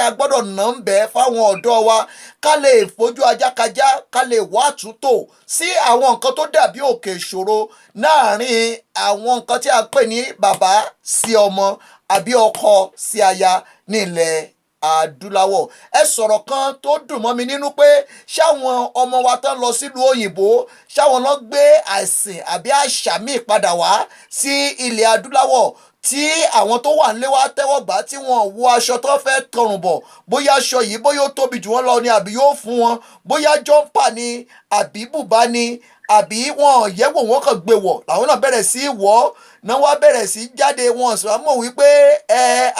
a gbọ́dọ̀ nà ń bẹ́ fáwọn ọ̀dọ́ wa ká lè fojú ajákajá ká lè wá àtúntò sí àwọn nǹkan tó dàbí òkè ìṣòro láàárín àwọn nǹkan tí a pè ní bàbá sí ọmọ àbí ọkọ sí aya ní ilẹ̀ adúláwọ̀. Ẹ sọ̀rọ̀ kan tó dùn mọ́ mi nínú pé ṣáwọn ọmọ wa tán lọ sílùú òyìnbó ṣáwọn lọ gbé àìsìn àbí àṣà míì padà wá sí ilẹ̀ adúláwọ̀ tí àwọn tó wà nílé wa tẹ́wọ́ gbà tí wọ́n wọ aṣọ tó fẹ́ tọrùn bọ̀ bóyá aṣọ yìí bóyá ó tóbi jù wọ́n lọ ni àbí yóò fún wọn bóyá jọ́ǹpà ni àbí bùbá ni àbí wọn yẹ̀wò wọn kàn gbé wọ̀ làwọn náà bẹ̀rẹ̀ sí í wọ̀ náà wá bẹ̀rẹ̀ sí í jáde wọn sì wá mọ̀ wípé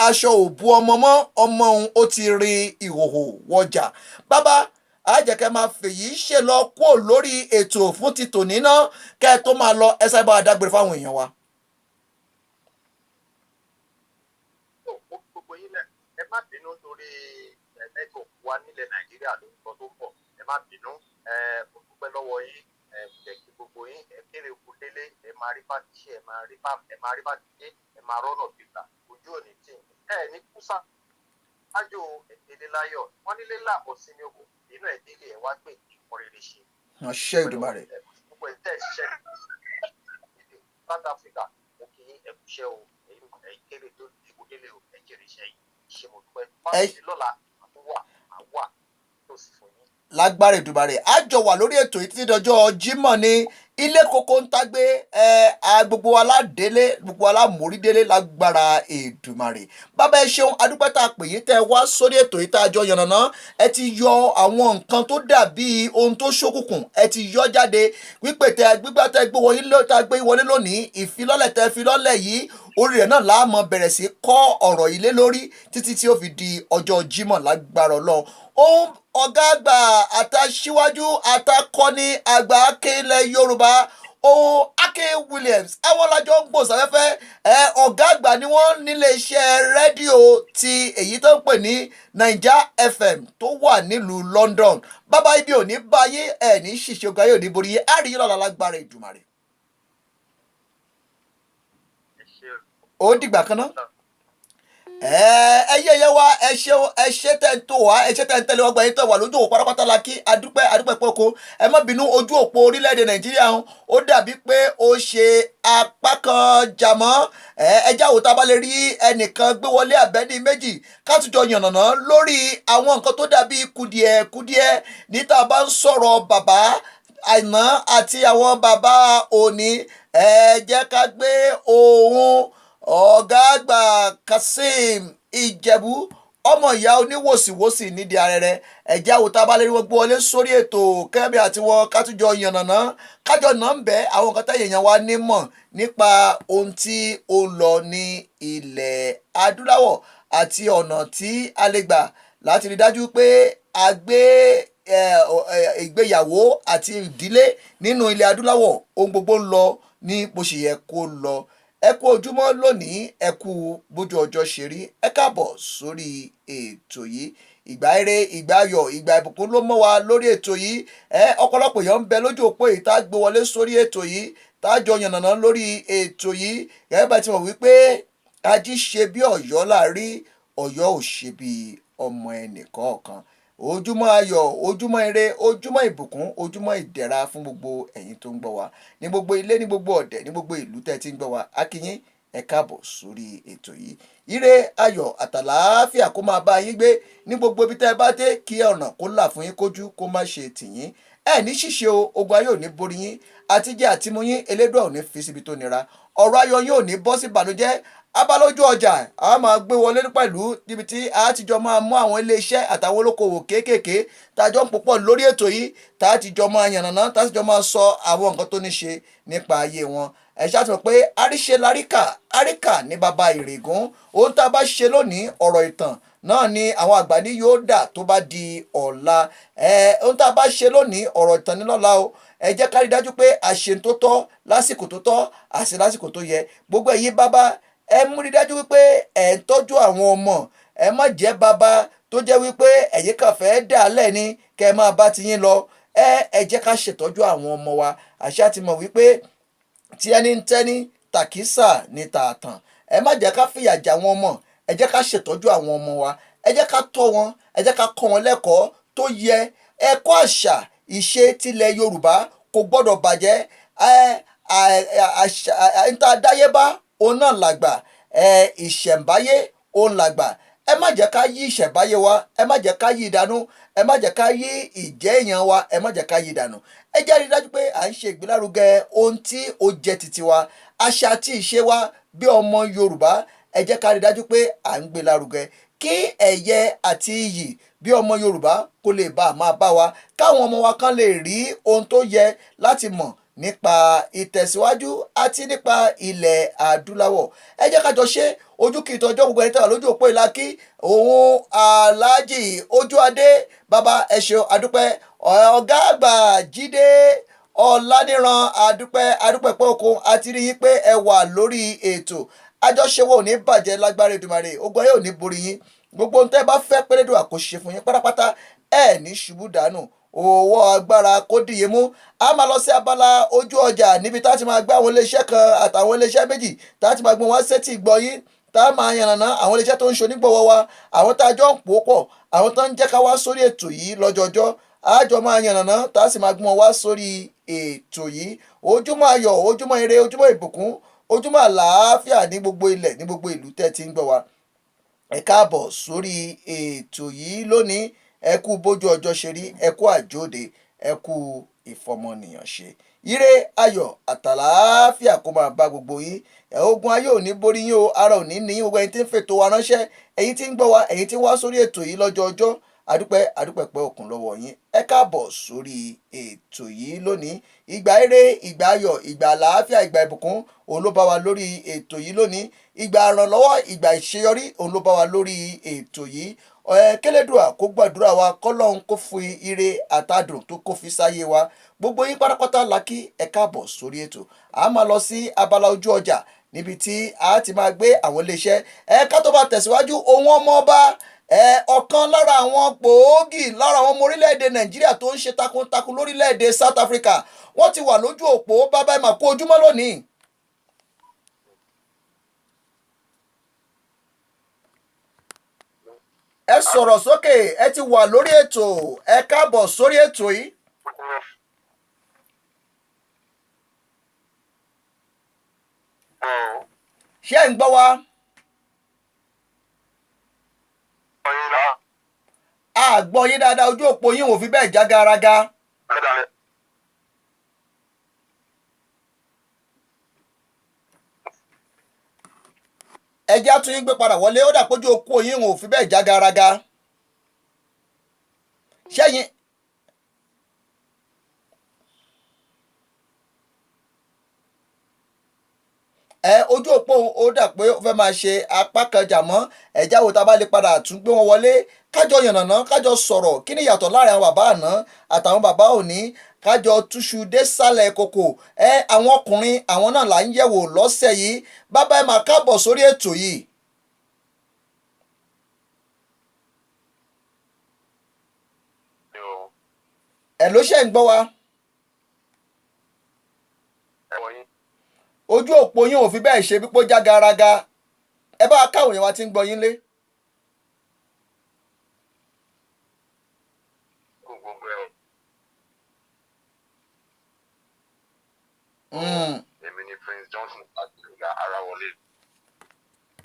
aṣọ ò bu ọmọ mọ́ ọmọ òun ó ti rin ìhòhò wọjà. Bàbá àjẹkẹ́ máa fèyí ṣe lọ kúò lórí ètò fún ti tòní náà kẹ́ ẹ tó máa lọ ẹ sábà dágbére fáwọn èèyàn wa. gbogbo yín náà ẹ má bínú torí ẹ̀ẹ́dẹ́gbọ̀n wa nílẹ̀ Nàìjíríà lórúkọ tó ń bọ̀ ẹ má bínú mo dúpẹ́ lọ́wọ́ yín jẹ́ kí gbogbo yín ẹ kéré kú délé ẹ máa rí bá ti ṣe ẹ máa rí bá ti ṣe ẹ máa rọ́nà gbígbà ojú òní tì ẹ ní kúsà ájò èdè láyọ̀ wọ́n nílé làbọ̀ sí ní òkú inú ẹ̀dílé ẹ̀ wá gbé ìkọ́ rere ṣe. àṣẹ Èdùmàrè. gbogbo ẹ̀ tẹ́ ẹ̀ ṣiṣẹ́ South Africa mo kì í ẹ̀kúṣẹ́ o ẹ̀ kéré tó dìbò délé o ẹ̀ jèrè iṣẹ́ yìí ṣe mo dúpẹ́ fáwọn lọ́la àwa tó sì fún yín. lágbára Èdùmàrè a jọ wà lórí ètò yìí títí dọjọ́ Jímọ̀ ní ilé koko ń tágbé gbogbo aládélé gbogbo alámórídélé lágbára Èdùmàrè. Bàbá ẹ ṣeun adúpẹ́ tá a pè yín tẹ́ ẹ wá sórí ètò yìí tá a jọ yànnàná ẹ ti yọ àwọn nǹkan tó dàbí ohun tó ṣókùnkùn ẹ ti yọ jáde wípé gbígbà tẹ́ gbé wọlé lónìí ìfilọ́lẹ̀ tẹ́ filọ́lẹ̀ yìí orí rẹ̀ náà láàmú bẹ̀rẹ̀ sí kọ́ ọ̀rọ̀ ilé lórí títí tí ó fi di ọjọ́ Jímọ̀ lágbára Ọlọ́run. Ohun ọ̀gá àgbà àtàṣíwájú àtàkọ́ni àgbà akẹ́lẹ̀ Yorùbá ohun Ake Williams àwọn alájọ ń gbòòsáfẹ́fẹ́ ọ̀gá àgbà ni wọ́n nílé iṣẹ́ rédíò ti èyí tó ń pè ní Naija FM tó wà nílùú London. Bàbá ibi ò ní báyé ẹ̀ ní ṣìṣe ogun ayé ò ní borí yé á rí yín lọ́la lágbára Èdùmàrè. Ó dìgbà kan náà. Ẹyẹ yẹ wá ẹ ṣe tẹ́ ń tó wá ẹ ṣe tẹ́ ń tẹ́lẹ̀ ọgbà yín tó wà lójú òpó pátápátá la kí adúpẹ́ pọ́kó ẹ má bínú ojú òpó orílẹ̀-èdè Nàìjíríà ó dàbí pé ó ṣe apá kan jàmọ́ ẹjá wò tá a bá lè rí ẹnìkan gbé wọlé àbẹ́ní méjì ká tún jọ yànnàná lórí àwọn nǹkan tó dàbí kùdìẹ̀kùdìẹ̀ níta bá ń sọ̀rọ̀ bàbá àná àti àwọn bàbá òní ẹ jẹ́ ká gbé ohun ọ̀gá àgbà Kazeem Ìjẹ̀bú ọmọ ìyá oníwòsíwòsí nídìí arẹrẹ ẹ̀já wo tá a bá lè rí wọn gbé wọlé sórí ètò kẹ́bí àti wọn kátújọ yànnàná kájọ náà ń bẹ àwọn nǹkan tẹ́yẹ̀ yẹn wá nímọ̀ nípa ohun tí ó lọ ní ilẹ̀ adúláwọ̀ àti ọ̀nà tí a lè gbà láti rí dájú pé a gbé ìgbéyàwó àti ìdílé nínú ilẹ̀ adúláwọ̀ ohun gbogbo ń lọ ní bó ṣe yẹ kó lọ. Ẹ kú ojúmọ́ lónìí ẹ kú bójú ọjọ́ ṣe rí ẹ káàbọ̀ sórí ètò yìí ìgbà ire ìgbà ayọ̀ ìgbà ìbùkún ló mọ́ wa lórí ètò yìí ọ̀pọ̀lọpọ̀ èèyàn ń bẹ lójú òpó yìí tá a gbé wọlé sórí ètò yìí tá a jọ yànnàná lórí ètò yìí gẹ́gẹ́ bá ti mọ̀ wípé ají ṣe bí Ọ̀yọ́ láàrí Ọ̀yọ́ ò ṣe bí ọmọ ẹnìkọ̀ọ̀kan ojúmọ́ ayọ̀ ojúmọ́ ire ojúmọ́ ìbùkún ojúmọ́ ìdẹ̀ra fún gbogbo ẹ̀yin tó ń gbọ́ wa ní gbogbo ilé ní gbogbo ọ̀dẹ̀ ní gbogbo ìlú tẹ́ ti ń gbọ́ wa a kí yín ẹ káàbọ̀ sórí ètò yìí ire ayọ̀ àtàlàáfíà kó máa bá yín gbé ní gbogbo ibi tẹ́ ẹ bá dé kí ọ̀nà kó là fún yín kójú kó má ṣe tì yín ẹ ní ṣíṣe o ogun ayé ò ní borí yín àtijẹ àtimú yín elédùà ò ní fi síbi tó nira ọ̀rọ̀ ayọ̀ yín ò ní bọ́ sí ìbànújẹ́ abálójú ọjà a máa gbé wọlé pẹ̀lú níbi tí a ti jọ máa mú àwọn iléeṣẹ́ àtàwọn olókoòwò kéékèèké tá a jọ ń pòpọ̀ lórí ètò yìí tá a ti jọ máa yànnàná tá a ti jọ máa sọ àwọn nǹkan tó ní ṣe nípa ayé wọn ẹ ṣàtúnṣe pé àríṣe láríkà ní baba ìrègùn ohun tá a bá ṣe lónìí ọ̀rọ̀ ìtàn náà ni àwọn àgbà ní yóò dà tó bá di ọ̀la ohun tá a bá ṣe lónìí ọ̀rọ̀ ìtàn ní lọ́la o ẹ jẹ́ ká rí dájú pé àṣẹ tó tọ́ lásìkò tó tọ́ àti lásìkò tó yẹ gbogbo ẹ̀yin bàbá ẹ mú rí dájú wípé ẹ ń tọ́jú àwọn ọmọ ẹ má jẹ́ bàbá tó jẹ́ wípé ẹ̀yin kàn fẹ́ dà lẹ́ni kẹ́ ẹ máa bá ti yín lọ ẹ jẹ́ ká ṣètọ́jú àwọn ọmọ wa àṣà ti mọ̀ wípé tí ẹni ń tẹ́ni tàkísà ní tààtàn ẹ má jẹ́ ká fìyà jẹ àwọn ọmọ ẹ jẹ́ ká ṣètọ́jú àwọn ọmọ wa ẹ jẹ́ ká tọ́ wọn ẹ jẹ́ ká kọ́ wọn lẹ́kọ̀ọ́ tó yẹ ẹ̀kọ́ àṣà ìṣe tilẹ̀ Yorùbá kò gbọ́dọ̀ bàjẹ́ àṣà ìta àdáyébá òun náà làgbà ìṣẹ̀ǹbáyé òun làgbà ẹ má jẹ́ ká yí ìṣẹ̀báyé wa, ẹ má jẹ́ ká yí ìdànù, ẹ má jẹ́ ká yí ìjẹ́ èèyàn wa, ẹ má jẹ́ ká yí ìdànù. Ẹ jẹ́ rí dájú pé à ń ṣe ìgbélárugẹ ohun tí ó jẹ́ titi wa, àṣà àti ìṣe wa bí ọmọ Yorùbá. Ẹ jẹ́ ká rí dájú pé à ń gbé lárugẹ kí ẹ̀yẹ àti iyì bí ọmọ Yorùbá kó lè bá a máa bá wa, káwọn ọmọ wa kan lè rí ohun tó yẹ láti mọ̀ nípa ìtẹ̀síwájú àti nípa ilẹ̀ adúláwọ̀. Ẹ jẹ́ ká jọ ṣe ojú kì í tọjọ́ gbogbo ẹni tẹ́wà lójú òpó ìlàkí òun Alhaji Ojúadé bàbá ẹ ṣeun adúpẹ́, ọ̀gá àgbà Jídé Ọláníran adúpẹ́ pé okun àti rí yín pé ẹ wà lórí ètò. Àjọṣewò ò ní bàjẹ́ lágbára Èdùmàrè, ogun ayé ò ní borí yín, gbogbo ohun tẹ́ bá fẹ́ pérédò àkóṣe fún yín pátápátá ẹ ní ṣubú dànù, owó agbára kó dìye mú. A máa lọ sí abala ojú ọjà níbi tá a ti máa gbé àwọn iléeṣẹ́ kan àtàwọn iléeṣẹ́ méjì tá a ti máa gbé wọn sétí ìgbọ́ yín, tá a máa yànnàná àwọn iléeṣẹ́ tó ń ṣe onígbọ̀wọ́ wa, àwọn tá a jọ ń pò pọ̀, àwọn tó ń jẹ́ ká wá sórí ètò yìí lọ́jọọjọ́, àjọ máa yànnàná tá a sì máa gbé wọn wá sórí ètò yìí. Ojúmọ́ ayọ̀, ojúmọ́ ire, ojúmọ́ ìbùkún, ojúmọ́ àlàáfíà ní gbogbo ilẹ̀, ní gbogbo ìlú tẹ́ ti ń gbọ́ wa. Ẹ káàbọ̀ sórí ètò yìí lónìí. Ẹ kú bójú ọjọ́ ṣe rí, ẹ kú àjóde, ẹ kú ìfọmọnìyàn ṣe. Ire ayọ̀ àtàlàáfíà kó máa bá gbogbo yín. Ogun ayé ò ní borí yín o, ara ò ní ní yín, gbogbo ẹ̀yin tí ń fètò wa ránṣẹ́, ẹ̀yin tí ń gbọ́ wa, ẹ̀yin tí ń wá sórí ètò yìí lọ́jọọjọ́, adúpẹ́ pẹ́ òkun lọ́wọ́ yín. Ẹ káàbọ̀ sórí ètò yìí lónìí. Ìgbà ire, ìgbà ayọ̀, ìgbà àlàáfíà, ìgbà ìbùkún òun ló bá wa lórí ètò yìí lónìí. Ìgbà ìrànlọ́wọ́, ìgbà ìṣeyọrí òun ló bá wa lórí ètò yìí. Kélédùà kó gbàdúrà wa, kọ́lọ́hún kó fi ire àtàdùn tó kó fi sáyé wa. Gbogbo yín pátápátá la kí ẹ káàbọ̀ sórí ètò. A máa lọ sí abala ojú ọjà níbi tí a ti máa gbé àwọn iléeṣẹ́ ká tó bá tẹ̀síwájú. Ohun ọmọ ọba ọ̀kan lára àwọn gbòógì lára àwọn ọmọ orílẹ̀-èdè Nàìjíríà tó ń ṣe takuntakun lórílẹ̀-èdè South Africa, wọ́n ti wà lójú òpó. Bàbá ẹ̀ mà kú ojúmọ́ lónìí. Ẹ sọ̀rọ̀ sókè, ẹ ti wà lórí ètò, ẹ káàbọ̀ sórí ètò yìí. Ṣé ẹ̀ ń gbọ́ wa? A gbọ́ yín dáadáa, ojú òpó yín ò fi bẹ́ẹ̀ já garaga. Ẹ jẹ́ á tún yín gbé padà wọlé, ó dà pé ojú òpó yín ò fi bẹ́ẹ̀ já garaga. Ṣẹ́yìn ojú òpó ó dà pé ó fẹ́ máa ṣe apá kan jà mọ́. Ẹ̀já wo tá a bá lè padà tún gbé wọn wọlé, kájọ yànnàná, kájọ sọ̀rọ̀ kí ni ìyàtọ̀ láàrin àwọn bàbá àná àtàwọn bàbá òní, kájọ túṣu désàlẹ̀ kòkò. Àwọn ọkùnrin àwọn náà là ń yẹ̀wò lọ́sẹ̀ yìí. Bàbá ẹ̀ máa káàbọ̀ sórí ètò yìí. Ẹ̀ ló ṣe ń gbọ́ wa. Ojú òpó yín ò fi bẹ́ẹ̀ ṣe pípọ́ já garaga. Ẹ bá káwọn èèyàn wa tí ń gbọ́ yín lé. Èmi ni Prince Johnson láti ìlú Arawọlé.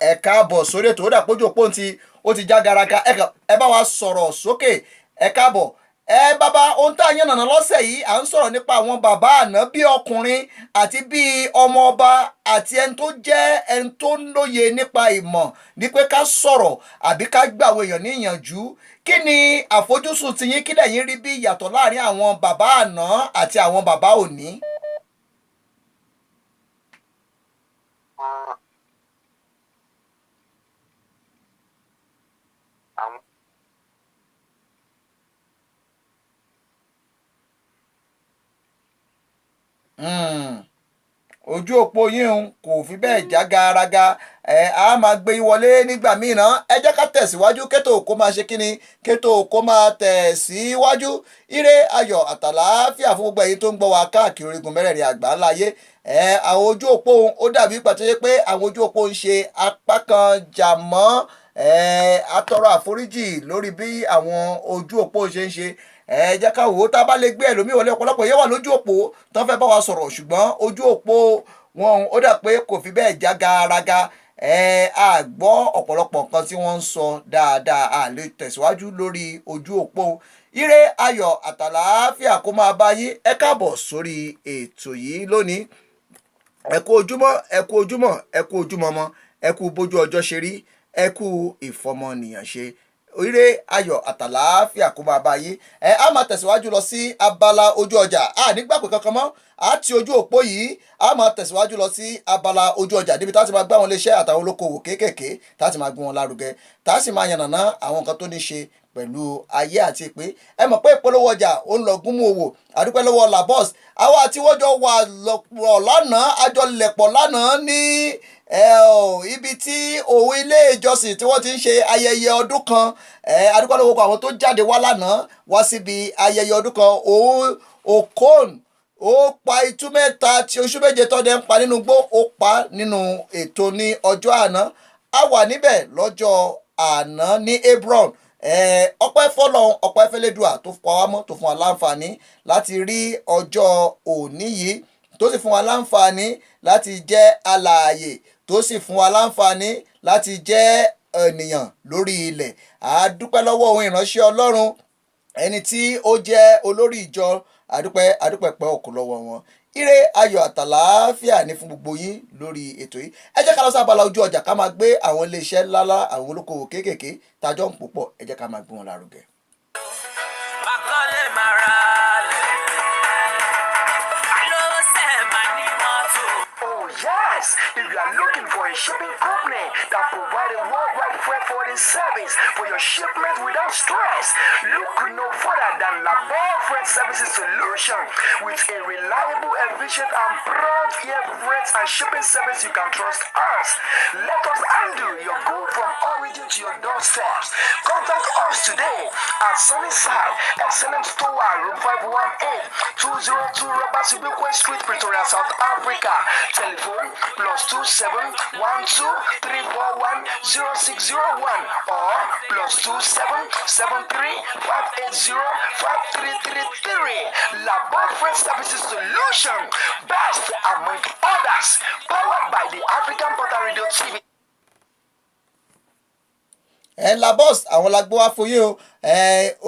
Ẹ káàbọ̀ sórí ètò, ó dà pójú òpó ó ti já garaga. Ẹ bá wa sọ̀rọ̀ sókè. Ẹ káàbọ̀. Bàbá, ohun tá a yàn nàná lọ́sẹ̀ yìí, à ń sọ̀rọ̀ nípa àwọn bàbá àná bí ọkùnrin àti bí ọmọ ọba àti ẹni tó jẹ́ ẹni tó ń lóye nípa ìmọ̀ ní pé ká sọ̀rọ̀ àbí ká gbà àwọn èèyàn ní ìyànjú. Kí ni àfojúsùn tiyín, kí lẹ̀yin rí bí ìyàtọ̀ láàrin àwọn bàbá àná àti àwọn bàbá òní? Ojú òpó yín kò fi bẹ́ẹ̀ já garaga. A máa gbé yín wọlé nígbà mìíràn. Ẹ jẹ́ ká tẹ̀síwájú, kétò kó máa ṣe kíni, kétò kó máa tẹ̀síwájú. Ire ayọ̀ àtàlàáfíà fún gbogbo ẹ̀yin tó ń gbọ́ wa káàkiri orígun mẹ́rẹ̀ẹ̀rin àgbáńlá ayé. Àwọn ojú òpó ó dàbí pàtó yẹ pé àwọn ojú òpó ń ṣe apá kan jà mọ́. Atọrọ àforíjì lórí bí àwọn ojú òpó ṣe ń ṣe. Ẹ jẹ́ ká wò ó, tá a bá lè gbé ẹlòmíì wọlé, ọ̀pọ̀lọpọ̀ yẹn wà lójú òpó tó fẹ́ bá wa sọ̀rọ̀, ṣùgbọ́n ojú òpó wọn ó dà pé kò fi bẹ́ẹ̀ já garaga. a gbọ́ ọ̀pọ̀lọpọ̀ nǹkan tí wọ́n ń sọ dáadáa a lè tẹ̀síwájú lórí ojú òpó. Ire ayọ̀ àtàlàáfíà kó máa bá yín. Ẹ káàbọ̀ sórí ètò yìí lónìí. Ẹ kú ojúmọ́, ẹ kú ojúmọ́, ẹ kú ojúmọmọ, ẹ kú bójú ọjọ́ ṣe rí, ẹ kú ìfọmọnìyàn ṣe. Ire ayọ̀ àtàlàáfíà kó máa bá yín. A máa tẹ̀síwájú lọ sí abala ojú ọjà. A nígbà pé kankan mọ́ àti ojú òpó yìí a máa tẹ̀síwájú lọ sí abala ojú ọjà níbi tá a ti máa gbá àwọn iléeṣẹ́ àtàwọn olókoòwò kéékèèké tá a ti máa gbé wọn lárugẹ tá a sì máa yànnàná àwọn nǹkan tó ní ṣe pẹ̀lú ayé àti ìpè. Ẹ mọ̀ pé ìpolówó ọjà ó ń lọ gúnmú òwò. Àdúpẹ́ lọ́wọ́ Labos. Àwa àti wọ́n jọ wà lọ́pọ̀ lánàá, àjọ lẹ̀pọ̀ lánàá ní ibi tí òun ilé ìjọsìn tí wọ́n ti ń ṣe ayẹyẹ ọdún kan. Àdúpẹ́ lọ́wọ́ àwọn tó jáde wá lánàá wá síbi ayẹyẹ ọdún kan. Òun Okon ó pa itú mẹ́ta tí oṣù méje tọ́dẹ̀ ń pa nínú igbó ó pa nínú ètò ní ọjọ́ àná. A wà níbẹ̀ lọ́jọ́ àná ní Hebron. Ọpẹ́ fọ́lọ́run, ọpẹ́ fẹ́lẹ́dùà tó pa wá mọ́, tó fún wa láǹfààní láti rí ọjọ́ òní yìí, tó sì fún wa láǹfààní láti jẹ́ alààyè, tó sì fún wa láǹfààní láti jẹ́ ènìyàn lórí ilẹ̀. A dúpẹ́ lọ́wọ́ ohun ìránṣẹ́ Ọlọ́run ẹni tí ó jẹ́ olórí ìjọ. Adúpẹ́ pẹ́ òkú lọ́wọ́ wọn. Ire ayọ̀ àtàlàáfíà ní fún gbogbo yín lórí ètò yìí. Ẹ jẹ́ ká lọ sí abala ojú ọjà ká máa gbé àwọn iléeṣẹ́ ńláńlá àwọn olókoòwò kéékèèké tájọ́ ń pòpọ̀. Ẹ jẹ́ ká máa gbé wọn lárugẹ. Yes, if you are looking for a shipping company that provides a worldwide freight forwarding service for your shipment without stress, look no further than Labor Freight Services Solution. With a reliable, efficient, and prompt air freight and shipping service you can trust us. Let us handle your goods from origin to your doorsteps. Contact us today at Sunnyside, Excellent Store, Room 518, 202 Robert Sibukwe Street, Pretoria, South Africa. Telephone +27123410601 or +27735805333. Labor Freight Services Solution, best among others, powered by the African Portal Radio TV. Labos àwọn la gbé wá fún yín o.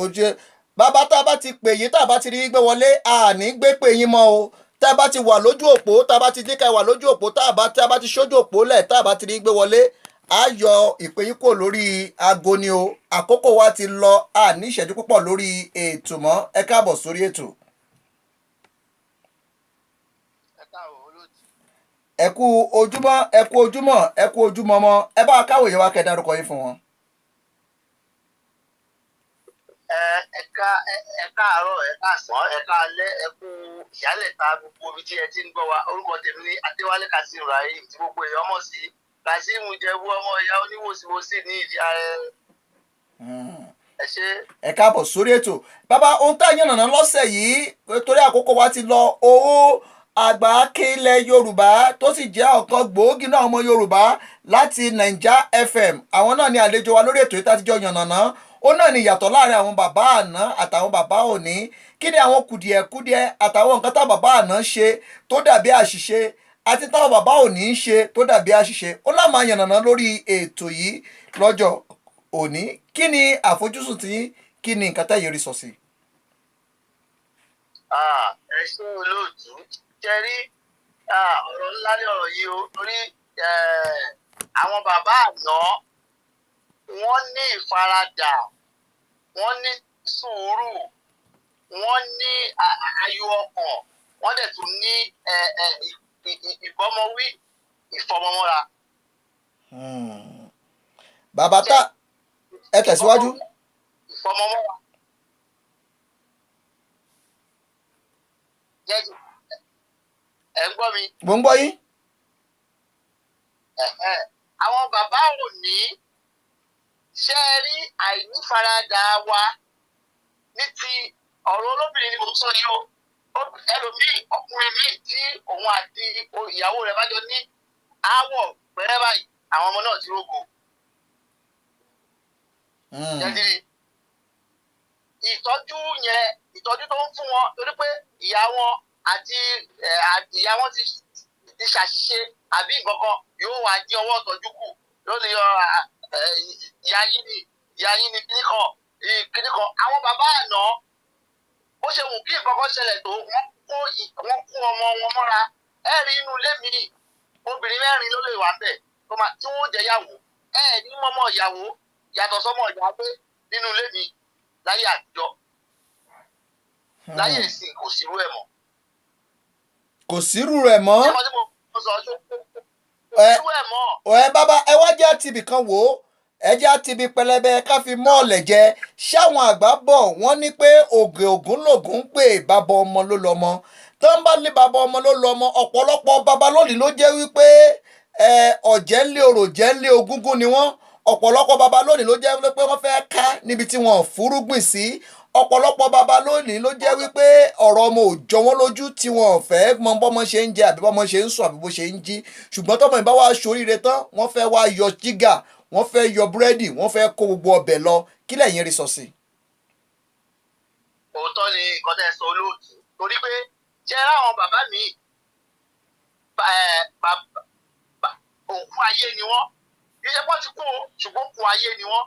Ojú bàbá tá a bá ti pè yín tá a bá ti rí gbé wọlé àní gbé pè yín mọ́ o. Tá a bá ti wà lójú òpó, tá a bá ti dín ká wà lójú òpó, tá a bá ti ṣojú òpó lẹ̀, tá a bá ti rí gbé wọlé, a yọ ìpè yín kò lórí aago ni o. Àkókò wa ti lọ, a ní ìṣẹ́jú púpọ̀ lórí ètò mọ́. Ẹ káàbọ̀ sórí ètò. Ẹ kú ojúmọ́, ẹ kú ojúmọ́, ẹ kú ojúmọmọ. Ẹ bá káwòye wa kẹ́ dárúkọ yín fún wọn. Ẹ káàárọ̀, ẹ káàsán, ẹ káalẹ́, ẹ kú ìyálẹ̀ta gbogbo ibi tí ẹ ti ń gbọ́ wa. Orúkọ tèmi ní Adéwálé Kazeem Rahim tí gbogbo èèyàn mọ̀ sí Kazeem Jẹ̀bú ọmọ ìyá oníwòsíwòsí ní ìdí ààrẹ. Ẹ ṣé. Ẹ káàbọ̀ sórí ètò. Bàbá ohun tá a yànnàná lọ́sẹ̀ yìí torí àkókò wa ti lọ, owó àgbà kílẹ̀ Yorùbá tó sì jẹ́ ọ̀kan gbòógì náà ọmọ Yorùbá láti Naija FM. Àwọn náà ni àlejò wa lórí ètò yìí tá a ti jọ yànnàná. Ó náà ni ìyàtọ̀ láàrin àwọn bàbá àná àtàwọn bàbá òní. Kí ni àwọn kùdìẹ̀kudiẹ àtàwọn nǹkan táwọn bàbá àná ṣe tó dàbí àṣìṣe àti táwọn bàbá òní ń ṣe tó dàbí àṣìṣe. Ó lá máa yànnàná lórí ètò yìí lọ́jọ́ òní. Kí ni àfojúsùn tí yín? Kí ni nǹkan tẹ́yìn rí sọ sí? Ẹ ṣé olóòtú. Jẹ́rí ọ̀rọ̀ ńlá ní ọ̀rọ̀ yìí o, torí àwọn bàbá àná wọ́n ní ìfaradà, wọ́n ní sùúrù, wọ́n ní ayọ̀ ọkàn, wọ́n dẹ̀ tún ní ìbọmọwí, ìfọmọmọ́ra. Bàbá tá ẹ tẹ̀síwájú. Ìfọmọmọ́ra. Ẹ ń gbọ́ mi? Mo ń gbọ́ yín. Àwọn bàbá òní ṣe rí àìnífaradà wa ní ti ọ̀rọ̀ olóbìnrin ni mo sọ yìí o. Ẹlòmíì ọkùnrin míì tí òun àti ìyàwó rẹ̀ bá jọ ní aáwọ̀ pẹ̀rẹ́ báyìí, àwọn ọmọ náà ti rógo. Jẹ́jìrì ìtọ́jú yẹn, ìtọ́jú tó ń fún wọn torí pé ìyá wọn àti ìyá wọn ti ṣàṣìṣe àbí nǹkan kan, yóò wá dín ọwọ́ ìtọ́jú kù yóò ní ìyá yín ni kíní kan àwọn bàbá àná bó ṣe wù kí nǹkan kan ṣẹlẹ̀ tó wọ́n kó ọmọ wọn mọ́ra ẹ rí inú ilé mi obìnrin 4 ló lè wà bẹ̀ tí wọ́n jẹ́ yàwó ẹ ní mọ́mọ́ ìyàwó yàtọ̀ sọ́mọ ìyàwó nínú ilé mi láyé àtijọ́ láyé ìsìn kò sírú ẹ̀ mọ́. kò sírú rẹ̀ mọ́. ṣé mo ti mo sọ ṣó kò sírú ẹ̀ mọ́. ẹ bàbá ẹ wá jẹ́ àtibì kan wò ó ẹ jẹ́ àtibì pẹlẹbẹ ká fi mọ́ọ̀lẹ̀ jẹ ṣáwọn àgbà bọ̀ wọ́n ní pé ògè ògún lògùn ń pè bàbá ọmọ ló lọ́mọ tó ń bá ní bàbá ọmọ ló lọ́mọ ọ̀pọ̀lọpọ̀ bàbá lónìí ló jẹ́ wípé ọ̀jẹ̀ ńlé orò jẹ́ ńlé ogúngún ni wọ́n ọ̀pọ̀lọpọ̀ bàbá lónìí ló jẹ́ pé wọ́n fẹ́ ká níbi tí wọ́n fúrúgbìn sí ọ̀pọ̀lọpọ̀ bàbá lónìí ló jẹ́ wípé ọ̀rọ̀ ọmọ ò jọ wọ́n lójú tí wọ́n fẹ́ mọ bọ́mọ ṣe ń jẹ àbí bọ́mọ ṣe ń sùn àbí bó ṣe ń jí ṣùgbọ́n tọ́mọ ìbá wa ṣoríire tán wọ́n fẹ́ wá yọ jígà wọ́n fẹ́ yọ búrẹ́dì wọ́n fẹ́ kó gbogbo ọbẹ̀ lọ kí lẹ́yìn rí sọ sí. òótọ́ ni nǹkan tẹ́ ẹ sọ olóòtú torí pé jẹ́ ráwọn bàbá mi òkú ayé ni wọ́n iṣẹ́ pọ́ ti kú o ṣùgbọ́n òkú ayé ni wọ́n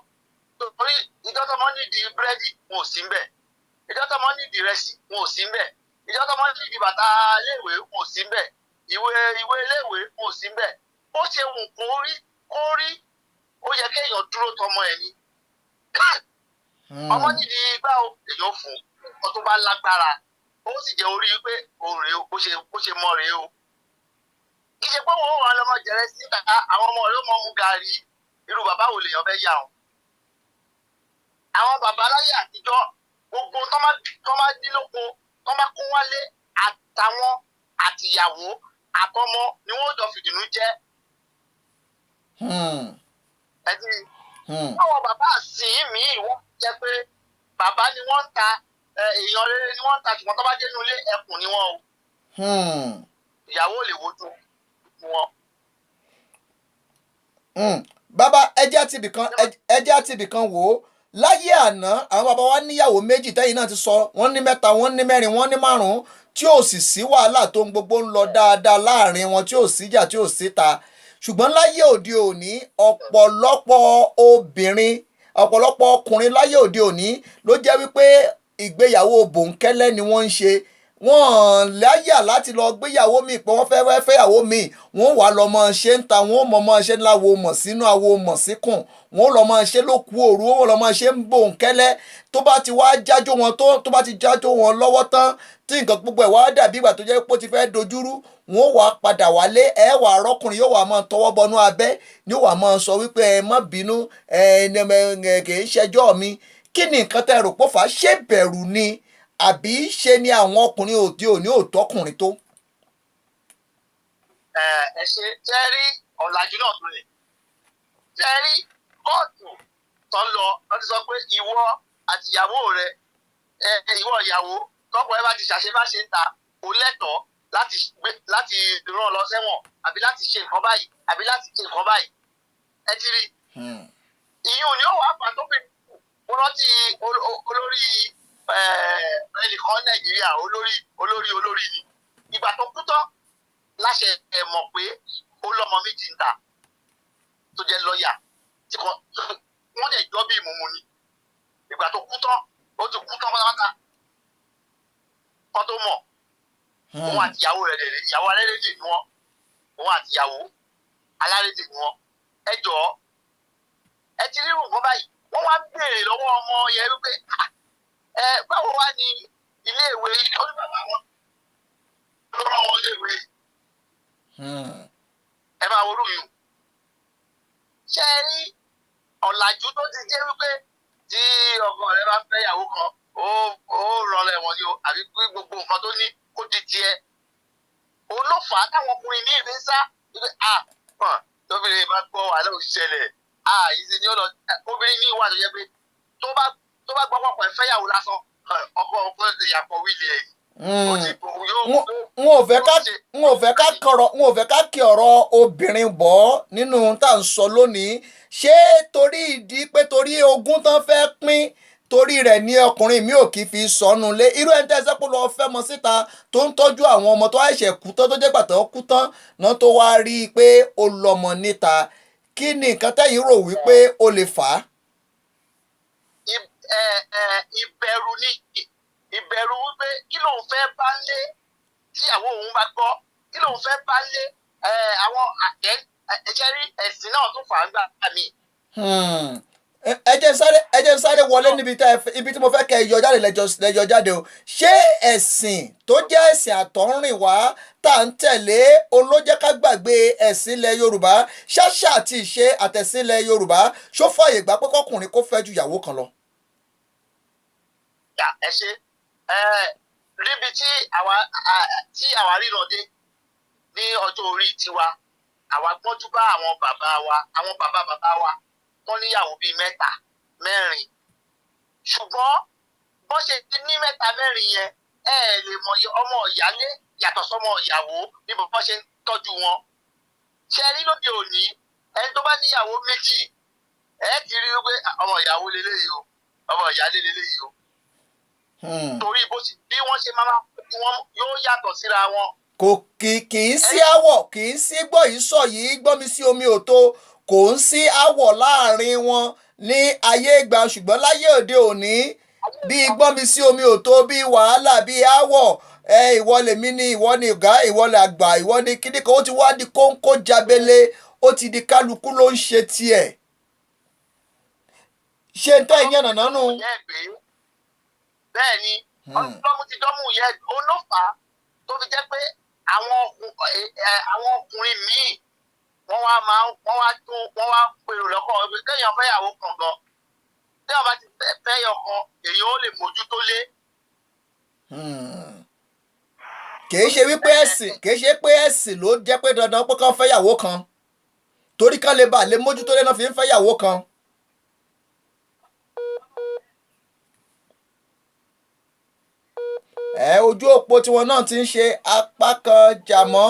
torí ìjọ tó mọ́ nídìí búrẹ́dì wọn ò sí ń bẹ̀ ìjọ tó mọ́ nídìí ìrẹsì wọn ò sí ń bẹ̀ ìjọ tó mọ́ nídìí bàtà iléèwé wọn ò sí ń bẹ̀ ìwé iléèwé wọn ò sí ń bẹ̀ ó ṣe wù kó rí ó yẹ kéèyàn dúró tọmọ ẹ̀ ni ọmọ nídìí gbá èèyàn fún ọ tó bá lágbára ó sì jẹ́ orí pé òun rèé bó ṣe mọ́ rèé o ìṣe pé wọn wà lọmọ jẹrẹ sí àwọn ọmọ rẹ mọ mú gàrí irú bàbá wo lèèyàn fẹ́ yà wọn. àwọn bàbá láyé àtijọ́ gbogbo tó máa dín lóko tó máa kó wálé àtàwọn àtìyàwó àtọmọ ni wọn jọ fìdùnnú jẹ. ẹtì àwọn bàbá àsìn míì wọ́n jẹ́ pé bàbá ni wọ́n ń ta èèyàn rere ni wọ́n ń ta ṣùgbọ́n tó bá dé inú ilé ẹkùn ni wọ́n o. ìyàwó lè wojú wọn. bàbá ẹjẹ́ àtibì kan wò ó láyé àná àwọn bàbá wa níyàwó méjì tẹ́yìn náà ti sọ wọ́n ní 3 wọ́n ní 4 wọ́n ní 5 tí ò sì sí wàhálà tó ń gbogbo ń lọ dáadáa láàrin wọn tí ò síjà tí ò síta ṣùgbọ́n láyé òde òní ọ̀pọ̀lọpọ̀ ọkùnrin láyé òde òní ló jẹ́ wípé ìgbéyàwó bòńkẹ́lẹ́ ni wọ́n ń ṣe wọ́n láyà láti lọ gbéyàwó mi pé wọ́n fẹ́ fẹ́yàwó mi wọ́n wà lọ mọ ṣe ń ta wọ́n mọ ṣe ńlá wo mọ̀ sínú àwo mọ̀ síkùn wọ́n lọ mọ ṣe ló kú òru wọ́n lọ mọ ṣe ń bòńkẹ́lẹ́ tó bá ti wá jájó wọn tó bá ti jájó wọn lọ́wọ́ tán tí nǹkan gbogbo ẹ̀ wá dàbí ìgbà tó jẹ́ pé ó ti fẹ́ dojúrú wọ́n wà padà wálé wà rọ́kùnrin yóò wà máa tọwọ́ bọnú abẹ́ ni ó wà máa sọ wípé ẹ má bínú kì í ṣẹjọ́ mi kí ni nǹkan tẹ́ rò pọ̀ fà ṣé bẹ̀rù ni àbí ṣe ni àwọn ọkùnrin òde òní ò tọkùnrin tó. ẹ ṣe jẹ́rí ọ̀làjú náà tó lè jẹ́rí kóòtù tó lọ wọ́n ti sọ pé ìwọ àtìyàwó rẹ ìwọ ìyàwó tọkọ ẹ bá ti ṣàṣebáṣe ń ta kò lẹ́tọ̀ọ́ láti rán lọ sẹ́wọ̀n àbí láti ṣe nǹkan báyìí àbí láti ṣe nǹkan báyìí ẹ ti rí ìyún ni ó wà fà tó fi mo rántí olórí ẹnìkan nàìjíríà olórí ni ìgbà tó kú tán láṣẹ mọ̀ pé ó lọ́mọ méjì ń ta tó jẹ́ lọ́ọ̀yà tí wọ́n lè jọ bí ìmúmu ni ìgbà tó kú tán ó ti kú tán pátápátá kan tó mọ̀ òun àti ìyàwó rẹ̀ lè ìyàwó alárédè ni wọ́n òun àti ìyàwó alárédè ni wọ́n ẹ jọ̀ọ́ ẹ ti rí nǹkan báyìí wọ́n wá ń béèrè lọ́wọ́ ọmọ yẹn wípé báwo wá ní iléèwé oníbàbà wọn ló rán wọn iléèwé ẹ máa wo lóyún ṣe é rí ọ̀làjú tó ti jẹ́ wípé tí ọkọ rẹ bá fẹ́ ìyàwó kan ó rọlẹ̀ wọn ni o àbí pé gbogbo nǹkan tó ní kó di tiẹ̀ òun ló fà á táwọn ọkùnrin ní ìdí sá wípé tóbìnrin bá gbọ́ wàhálà òṣìṣẹ́lẹ̀ yìí sì ni ó lọ obìnrin ní ìwà tó jẹ́ pé tó bá gbọ́ pọ̀pọ̀ ìfẹ́yàwó lásán ọkọ ìyàpọ̀ wíìlì ẹ̀. n ò fẹ́ ká kí ọ̀rọ̀ obìnrin bọ̀ nínú tá à ń sọ lónìí ṣé torí ìdí pé torí ogún tán fẹ́ pín torí rẹ̀ ní ọkùnrin mi ò kì í fi sọnù lé irú ẹni tẹ́sẹ̀ pé lọ́ọ́ fẹ́ mọ síta tó ń tọ́jú àwọn ọmọ tó àìṣẹ̀ kú tán tó jẹ́ gbàtà ó kú tán náà tó wá rí i pé ó lọ́mọ níta kí ni nǹkan tẹ́yìn rò wípé ó lè fà á. ìbẹ̀rù ni ìbẹ̀rù wípé kí lòun fẹ́ bá lé tíyàwó òun bá gbọ́ kí lòun fẹ́ bá lé àwọn ẹ̀jẹ̀ rí ẹ̀sìn náà tún fà á gbà mí. ẹ jẹ́ sáré wọlé níbi tí mo fẹ́ kẹ́ ẹ yọ jáde lẹ́jọ́ jáde o ṣé ẹ̀sìn tó jẹ́ ẹ̀sìn àtọ̀húnrìnwá tá à ń tẹ̀lé òun ló jẹ́ ká gbàgbé ẹ̀sìn ilẹ̀ Yorùbá ṣáṣà àti ìṣe àtẹ̀sìn ilẹ̀ Yorùbá ṣó fààyè gbà pé kọkùnrin kó fẹ́ ju ìyàwó kan lọ. ẹ ṣe níbi tí àwa ríran dé ní ọjọ́ orí tiwa àwa gbọ́njú bá àwọn bàbá wa àwọn bàbá wa wọ́n níyàwó bíi mẹ́ta mẹ́rin ṣùgbọ́n bó ṣe ní mẹ́ta mẹ́rin yẹn ẹ lè mọ ọmọ ìyálé yàtọ̀ sọmọ ìyàwó ní bó ṣe ń tọ́jú wọn ṣe rí lóde òní ẹni tó bá níyàwó méjì ẹ ti rí pé ọmọ ìyàwó lélẹ́yìí o ọmọ ìyálé lélẹ́yìí o torí bí wọ́n ṣe máa wọn yóò yàtọ̀ síra wọn. kò kì í sí àwọ̀ kì í sí gbọ́ yìí sọ yìí gbọ́ mi sí omi òtó kò ń sí àwọ̀ láàrin wọn ní ayé ìgbà ṣùgbọ́n láyé òde òní bíi gbọ́n mi sí omi òtó bíi wàhálà bíi àwọ̀ ìwọ lèmi ni ìwọ ni ọ̀gá ìwọ ni àgbà ìwọ ni kíní kan ó ti wá di kóńkó jábélé ó ti di kálukú ló ń ṣe tiẹ̀ ṣé ń tẹ́ ìyẹn nànà nù. bẹ́ẹ̀ ni ọlọ́mú ti dánmù yẹ òun ló fà á tó fi jẹ́ pé àwọn ọkùnrin míì wọ́n wá pèrò lọ́kọ̀ kéèyàn fẹ́yàwó kan gan tí wọ́n bá ti fẹ́yọ̀ kan èèyàn ó lè mójútó lé. kìí ṣe pé ẹ̀sìn ló jẹ́ pé dandan pé kán fẹ́yàwó kan torí kán lè bà lè mójútó lé náà fi ń fẹ́yàwó kan. ojú òpó tiwọn náà ti ń ṣe apá kan jàmọ́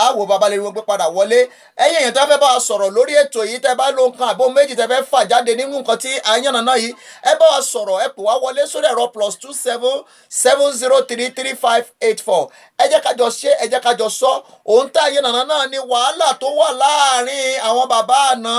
àwò babalẹ̀ wọn gbé padà wọlé ẹ̀yin èèyàn tó fẹ́ bá wa sọ̀rọ̀ lórí ètò yìí tẹ́ bá ló nǹkan àbó méjì tẹ́ fẹ́ fà jáde nínú nǹkan tí à ń yànnà náà yìí ẹ bá wa sọ̀rọ̀ ẹ pè wá wọlé sórí ẹ̀rọ +2770335584 ẹ jẹ́ kájọ ṣe ẹ jẹ́ kájọ sọ òun tá à ń yànnà náà ni wàhálà tó wà láàárín àwọn bàbá àná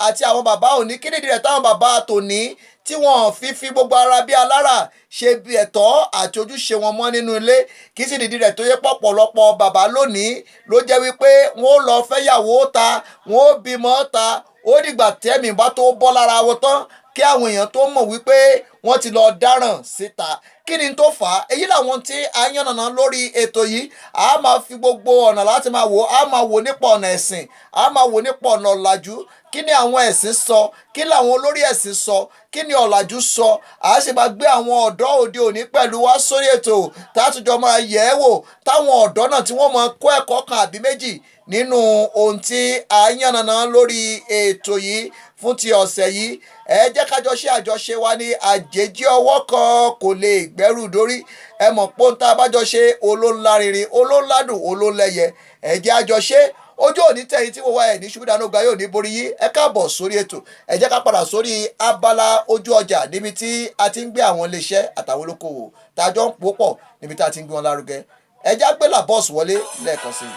àti àwọn bàbá òní kí nìdí rẹ̀ táwọn bàbá tòní tí wọ́n fi gbogbo ara bí alára ṣe bí ẹ̀tọ́ àti ojúṣe wọn mọ́ nínú ilé kì í sì dìdí rẹ̀ tó yẹ pọ̀pọ̀lọpọ̀ bàbá lónìí ló jẹ́ wípé wọ́n ó lọ fẹ́yàwó ta wọ́n ó bímọ ta ó dìgbà tẹ́mi bá tó bọ́ lára wọn tán kí àwọn èèyàn tó mọ̀ wípé wọ́n ti lọ dáràn síta kí ni tó fà á èyí làwọn tí a yànnàná lórí ètò yìí a máa fi gbogbo ọ̀nà láti máa wò a máa wò nípa ọ̀nà ẹ̀sìn a máa wò nípa ọ̀nà ọ̀làjú kí ni àwọn ẹ̀sìn sọ kí làwọn olórí ẹ̀sìn sọ kí ni ọ̀làjú sọ a sì máa gbé àwọn ọ̀dọ́ òde òní pẹ̀lú wá sórí ètò tátùjọ máa yẹ̀ ẹ́ wò táwọn ọ̀dọ́ náà tí wọ́n máa kọ́ ẹ̀kọ́ kan àbí méjì nínú ohun tí a yànnàná lórí ètò yìí fún ti ọ̀sẹ̀ yìí ẹ jẹ́ kájọ ṣe àjọṣe wa ní àjèjì ọwọ́ kan kò lè gbẹ́rù dórí ẹ mọ̀ pọ́ńtà abájọ ṣe olóńlárinrin olóńládùn olóńlẹ́yẹ ẹ jẹ́ àjọṣe ojú òní tẹ̀yìn tí mo wá ẹ̀ ní ṣubú dáná gba yóò ní borí yí ẹ káàbọ̀ sórí ètò ẹ jẹ́ ká padà sórí abala ojú ọjà níbi tí a ti ń gbé àwọn iléeṣẹ́ àtàwọn olókoòwò tá a jọ ń pò pọ̀ níbi tí a ti ń gbé wọn lárugẹ ẹ jẹ́ àgbélà bọ́ọ̀sì wọlé lẹ́ẹ̀kan sí i.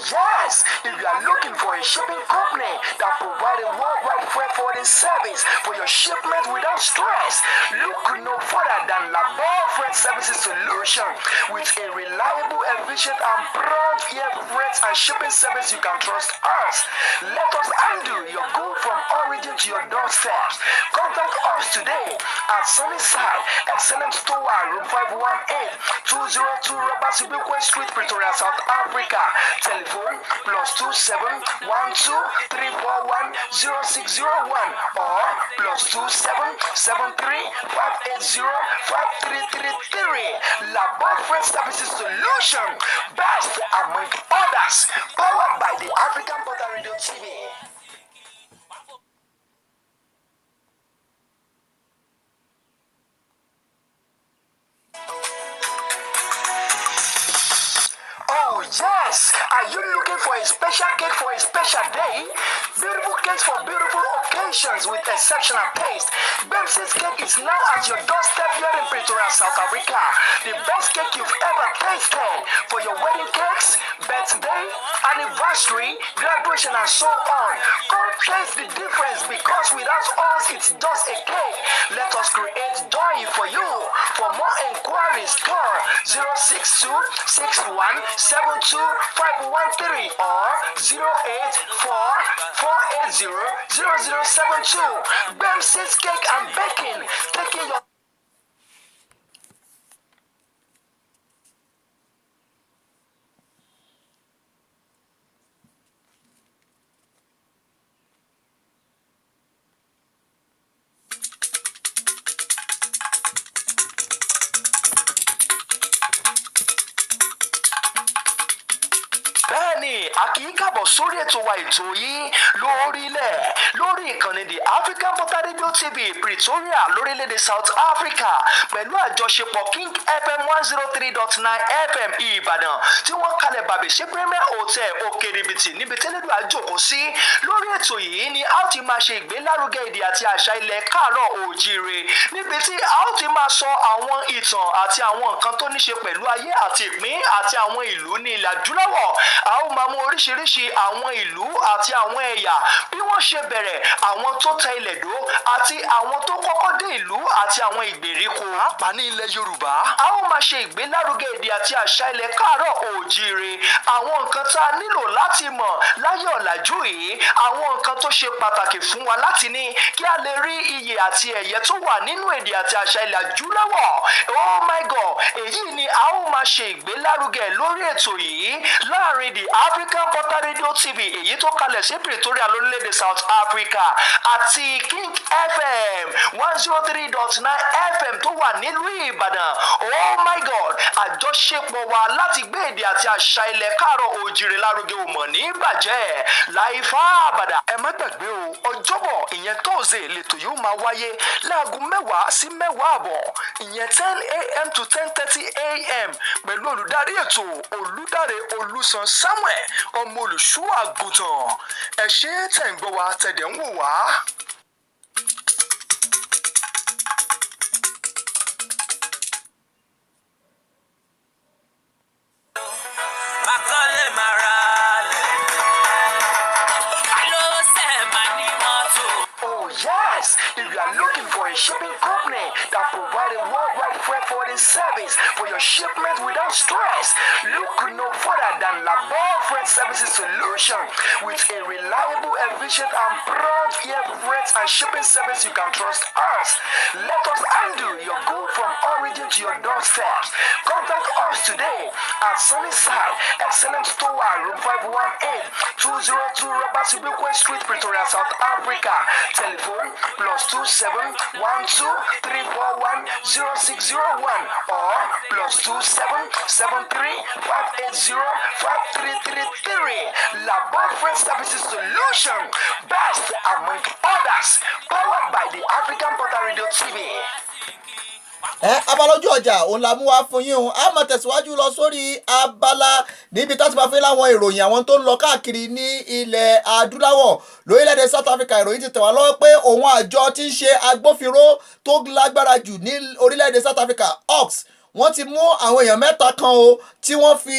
Yes, if you are looking for a shipping company that provides a worldwide freight forwarding service for your shipment without stress, look no further than Labor Freight Services Solution. With a reliable, efficient, and prompt air freight and shipping service you can trust us. Let us handle your good from origin to your doorstep. Contact us today at Sunnyside, Excellent Store, Room 518, 202 Robert Sibukwe Street, Pretoria, South Africa. Telephone +27123410601 or +27735805333. Labor Freight Services Solution, best among others, powered by the African Border Radio TV. Oh yes! Are you looking for a a special cake for a special day. Beautiful cakes for beautiful occasions with exceptional taste. Bemsis Cake is now at your doorstep here in Pretoria, South Africa. The best cake you've ever tasted for your wedding cakes, birthday, anniversary, graduation, and so on. Come taste the difference, because without us, it's just a cake. Let us create joy for you. For more inquiries, call 062 61 72 513 or 084 480 0072. Bemsis Cake and Baking, taking your bẹ́ẹ̀ni a kì í kábọ̀ sórí ètò wa ètò yìí lórí ìkànnì The African Portal Radio TV Pretoria lórílẹ̀‐èdè South Africa pẹ̀lú àjọṣepọ̀ King FM 103.9 FM Ìbàdàn tí wọ́n kalẹ̀ bàbẹ̀ ṣe Premier Hotel Òkèrèbìtì níbi tẹ́lẹ̀dù àjòkó sí. Lórí ètò yìí ni a ó ti máa ṣe ìgbélárugẹ èdè àti àṣà ilẹ̀ káàárọ̀ oòjíire, níbi tí a ó ti máa sọ àwọn ìtàn àti àwọn nǹkan tó ní ṣe pẹ̀lú ayé àti ìpín àti àwọn ìlú ní ilẹ̀ adúláwọ̀. A ó máa mú oríṣiríṣi àwọn ìlú àti àwọn ẹ̀yà, bí wọ́n ṣe bẹ̀rẹ̀, àwọn tó tẹ ilẹ̀ dó àti àwọn tó kọ́kọ́ dé ìlú àti àwọn ìgbèríko. Pàápàá ní ilẹ̀ Yorùbá, a ó máa ṣe ìgbélárugẹ èdè àti àṣà ilẹ̀ káàárọ̀ oòjíire, àwọn nǹkan tá a nílò láti mọ̀ láyé ọ̀làjú yìí, àwọn nǹkan tó ṣe pàtàkì fún wa láti ní kí a lè rí iyè àti ẹ̀yẹ tó wà nínú èdè àti àṣà ilẹ̀ adúláwọ̀. Oh my God, èyí ni a ó máa ṣe ìgbélárugẹ lórí ètò yìí láàrin The African Portal Radio TV èyí tó kalẹ̀ sí Pretoria lórílẹ̀‐èdè South Africa àti King FM 103.9 FM tó wà nílùú Ìbàdàn. Oh my God, àjọṣepọ̀ wa láti gbé èdè àti àṣà ilẹ̀ káàárọ̀ oòjíire lárugẹ ò mọ̀ ní bàjẹ́ láì fà àbàdà. Ẹ má gbàgbé o, ọjọ́bọ̀ ìyẹn Thursday lètò yóò máa wáyé láago 10 sí 10:15, ìyẹn 10 a.m. to 10:30 a.m. pẹ̀lú olùdarí ètò Olùdáre Olùsàn Samuel ọmọ olùṣọ́ àgùntàn. Ẹ ṣé tẹ̀ ń gbọ́ wa tẹ̀dẹ̀ ń wò wá. If you are looking for a shipping company that provides a worldwide freight forwarding service for your shipment without stress, look no further than Labor Freight Services Solution. With a reliable, efficient, and prompt air freight and shipping service you can trust us. Let us handle your goods from origin to your doorstep. Contact us today at Sunnyside Excellent Store, Room 518, 202 Robert Sibukwe Street, Pretoria, South Africa. Telephone +27 12 341 0601 or +27 73 580 5333. Labor Freight Services Solution, best among others, powered by the African Portal Radio TV. Abalójú ọjà òun la mú wá fún yín o. A máa tẹ̀síwájú lọ sórí abala níbi tá ti máa fi láwọn ìròyìn àwọn tó ń lọ káàkiri ní ilẹ̀ adúláwọ̀ lórílẹ̀‐èdè South Africa. Ìròyìn ti tẹ̀ wá lọ́wọ́ pé òun àjọ tí ń ṣe agbófinró tó lágbára jù ní orílẹ̀‐èdè South Africa, Hawks, wọ́n ti mú àwọn èèyàn mẹ́ta kan o tí wọ́n fi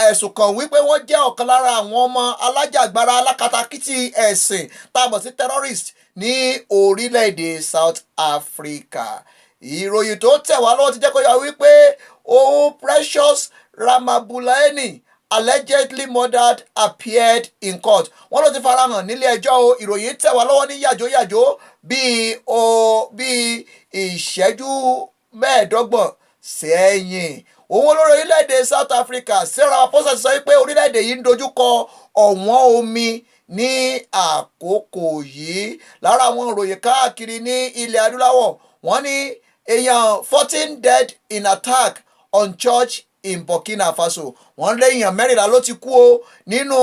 ẹ̀sùn kàn wípé wọ́n jẹ́ ọ̀kan lára àwọn ọmọ alájàgbara alákatakítí ẹ̀sìn tá a mọ̀ sí terrorist ní orílẹ̀‐èdè South Africa. Ìròyìn tó tẹ̀ wá lọ́wọ́ ti jẹ́ kó yà wípé òun Precious Ramabulaeni allegedly murdered appeared in court. Wọ́n ló ti farahàn nílé ẹjọ́ o. Ìròyìn tẹ̀ wá lọ́wọ́ ní yàjóyàjó bíi ìṣẹ́jú 15 sẹ́yìn. Òun olórí orílẹ̀-èdè South Africa Cyril Ramaphosa sọ pé orílẹ̀-èdè yìí ń dojúkọ ọ̀wọ́n omi ní àkókò yìí. Lára àwọn ìròyìn káàkiri ní ilẹ̀ adúláwọ̀, wọ́n ní èèyàn 14 dead in attack on church in Burkina Faso. Wọ́n lé èèyàn 14 ló ti kú o nínú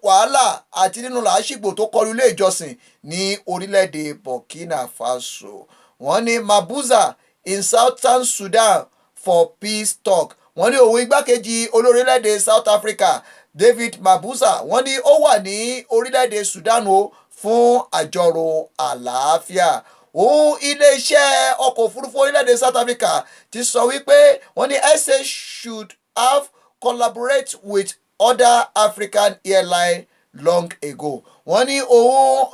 wàhálà àti nínú làásìgbò tó kọlu ilé ìjọsìn ní orílẹ̀-èdè Burkina Faso. Wọ́n ní Mabuza in Southern Sudan for peace talk. Wọ́n ní òun igbákejì olórílẹ̀-èdè South Africa David Mabuza wọ́n ní ó wà ní orílẹ̀-èdè Sudan o fún àjọrò àlàáfíà. Òun iléeṣẹ́ ọkọ̀ òfurufú orílẹ̀-èdè South Africa ti sọ wípé wọ́n ní SA should have collaborate with other African airlines long ago. Wọ́n ní òun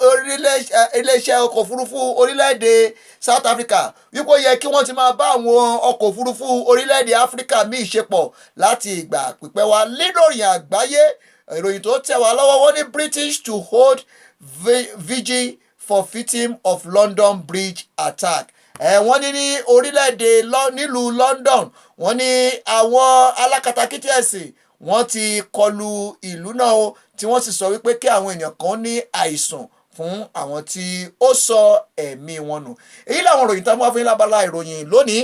iléeṣẹ́ ọkọ̀ òfurufú orílẹ̀-èdè South Africa wípé ó yẹ kí wọ́n ti máa bá àwọn ọkọ̀ òfurufú orílẹ̀-èdè Áfíríkà míì ṣe pọ̀ láti ìgbà pípẹ́ wá. Líròyìn àgbáyé ìròyìn tó tẹ̀ wá lọ́wọ́ wọ́n ní British to hold vigil for victim of London Bridge attack. Wọ́n ní orílẹ̀-èdè nílùú London wọ́n ní àwọn alákatakítí ẹ̀sìn wọ́n ti kọlu ìlú náà o tí wọ́n sì sọ wípé kí àwọn èèyàn kan ní àìsàn fún àwọn tí ó sọ ẹ̀mí wọn nù. Èyí làwọn ìròyìn tá a mú wá fún yín lábala ìròyìn lónìí.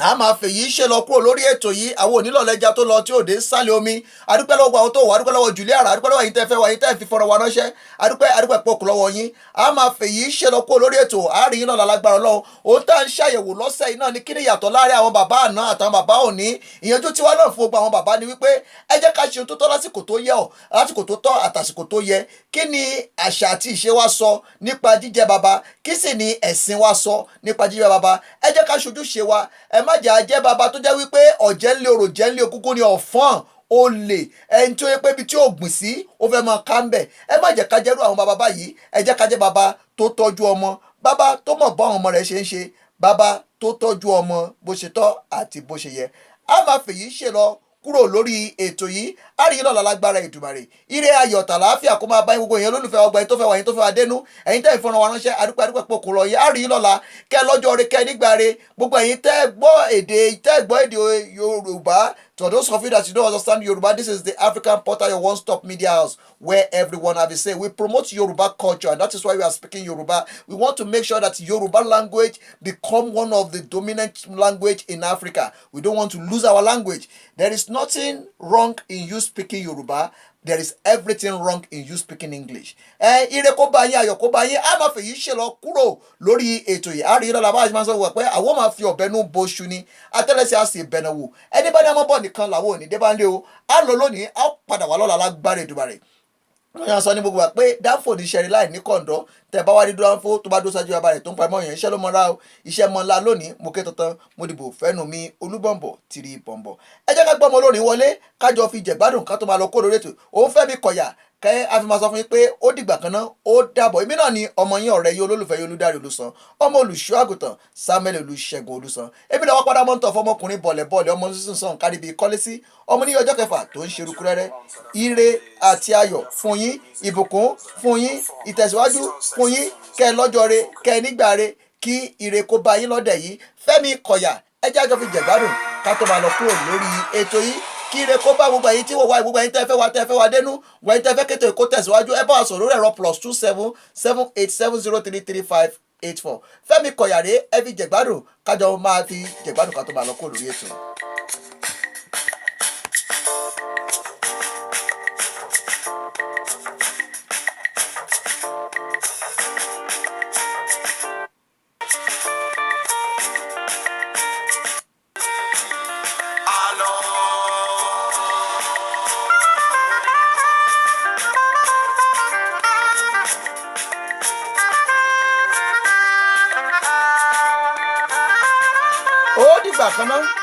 A máa fèyí ṣe lọ kúrò lórí ètò yìí àwọn onílọ̀lẹ́jà tó lọ tí ò dé sálẹ̀ omi. Adúpẹ́ lọ́wọ́ àwọn tó wà, adúpẹ́ lọ́wọ́ Julia ara, adúpẹ́ lọ́wọ́ yín tẹ́ fẹ́ wá yín tẹ́ fi fọ́nrán wa ránṣẹ́, adúpẹ́ pọ̀kù lọ́wọ́ yín. A máa fèyí ṣe lọ kúrò lórí ètò àárín yín náà lágbára Ọlọ́run. Ohun tá à ń ṣàyẹ̀wò lọ́sẹ̀ yìí náà ni kí ni ìyàtọ̀ láàrin àwọn bàbá àná àtàwọn bàbá òní. Ìyànjú tiwa náà fún gbogbo àwọn bàbá ni wípé ẹ jẹ́ ká ṣe ohun tó tọ́ lásìkò tó yẹ ọ́, lásìkò tó tọ́ àtàsìkò tó yẹ. Kí ni àṣà àti ìṣe wa sọ nípa jíjẹ bàbá? Kí sì ni ẹ̀sìn wa sọ nípa jíjẹ bàbá? Ẹ jẹ́ ká ṣojúṣe wa, ẹ má jẹ́ ajẹ́ bàbá tó jẹ́ wípé ọ̀jẹ̀ ńlẹ̀ orò jẹ́ ńlẹ̀ òkúkú ni ọ̀fọ́n olè ẹni tó yẹ pé ibi tí ò gbìn sí ó fẹ́ máa ká ń bẹ̀. Ẹ má jẹ́ ká jẹ́rú àwọn bàbá báyìí, ẹ jẹ́ ká jẹ́ bàbá tó tọ́jú ọmọ, bàbá tó mọ̀ bọ́ àwọn ọmọ rẹ̀ ṣe ń ṣe, bàbá tó tọ́jú ọmọ bó ṣe tọ́ àti bó ṣe yẹ. A máa fèyí ṣe lọ kúrò lórí ètò yìí àríyìn lọ́la lágbára Èdùmàrè. Ire ayọ̀ tàlàáfíà kó máa bá gbogbo èèyàn lólùfẹ́ ọgbà ẹni tó fẹ́ wà yín tó fẹ́ wà dénú ẹ̀yin tẹ́ ìfọ̀nà wa ránṣẹ́ adúpẹ́ pò kò lọ yẹ àríyìn lọ́la kẹ́ lọ́jọ́ rẹ kẹ́ nígbà rẹ gbogbo ẹ̀yin tẹ́ gbọ́ èdè Yorùbá. To those of you that you don't understand Yoruba, this is the African Portal, your one-stop media house where everyone have a say. We promote Yoruba culture, and that is why we are speaking Yoruba. We want to make sure that Yoruba language become one of the dominant language in Africa. We don't want to lose our language. There is nothing wrong in you speaking Yoruba. There is everything wrong in you speaking English. Ire kó bá yín ayọ̀ kó bá yín a máa fèyí ṣe lọ kúrò lórí ètò yìí. A rí i lọ́la bá a ṣe máa sọ wọ̀ pé àwọn máa fi ọ̀bẹ nú boṣu ni atẹ́lẹsẹ̀ á sì bẹ̀nà wò. Ẹni bá ní ọmọ bọ̀ nìkan làwọn ò ní dé bá ń lé o. A lọ lónìí a padà wá lọ́la lágbára Èdùmàrè. Wọ́n yàn sọ ní gbogbo wa pé Danfo ní ṣẹ́rí láì ní kọ̀ǹdọ́ tẹ́ bá wá rí Danfo tó bá dó sájú bàbá rẹ̀ tó ń pa ẹmọ yẹn iṣẹ́ ló mọ́ra o iṣẹ́ mọ́ ńlá lónìí mo ké tantan mo dìbò fẹ́nu mi Olúbọ̀nbọ̀ tìrì bọ̀m̀bọ̀. Ẹ jẹ́ ká gbọ́ ọmọ olórin wọlé kájọ fi jẹ̀gbádùn ká tó máa lọ kó lórí ètò. Òun Fẹ́mi Kọ̀yà kẹ́ a fi máa sọ fún yín pé ó dìgbà kan náà ó dàbọ̀. Èmi náà ni ọmọ yín ọ̀rẹ́ yín olólùfẹ́ yín Olúdáre Olúsan ọmọ olùṣọ́ àgùntàn Samuel Olúṣẹ́gun Olúsan. Èmi náà wọ́n padà mọ́ ń tọ̀ fọmọkùnrin bọ̀lẹ̀bọ̀lẹ̀ ọmọ sísun sàn kárí bíi kọ́lé sí ọmọ ní ọjọ́ kẹfà tó ń ṣerúkú rẹ́rẹ́. Ire àti ayọ̀ fún yín, ìbùkún fún yín, ìtẹ̀síwájú fún yín, kẹ́ lọ́jọ́ re kẹ́ nígbà re kí ire kó bá yín lọ́dẹ̀ yìí. Fẹ́mi Kọ̀yà ẹ jẹ́ àjọ fi jẹ̀gbádùn ká tó máa lọ kúrò lórí ètò yìí. Kí ire kó bá gbogbo ẹ̀yin tí wọ́n wá gbogbo ẹ̀yin tẹ́ fẹ́ wá dénú gbogbo ẹ̀yin tẹ́ fẹ́ kété kó tẹ̀síwájú ẹ bá wa sọ̀rọ̀ lórí ẹ̀rọ +27 787033584. Fẹ́mi Kọ̀yà rèé ẹ fi jẹ̀gbádùn kájọ máa fi jẹ̀gbádùn ká tó máa lọ kúrò lórí ètò. Ó dìgbà kan náà.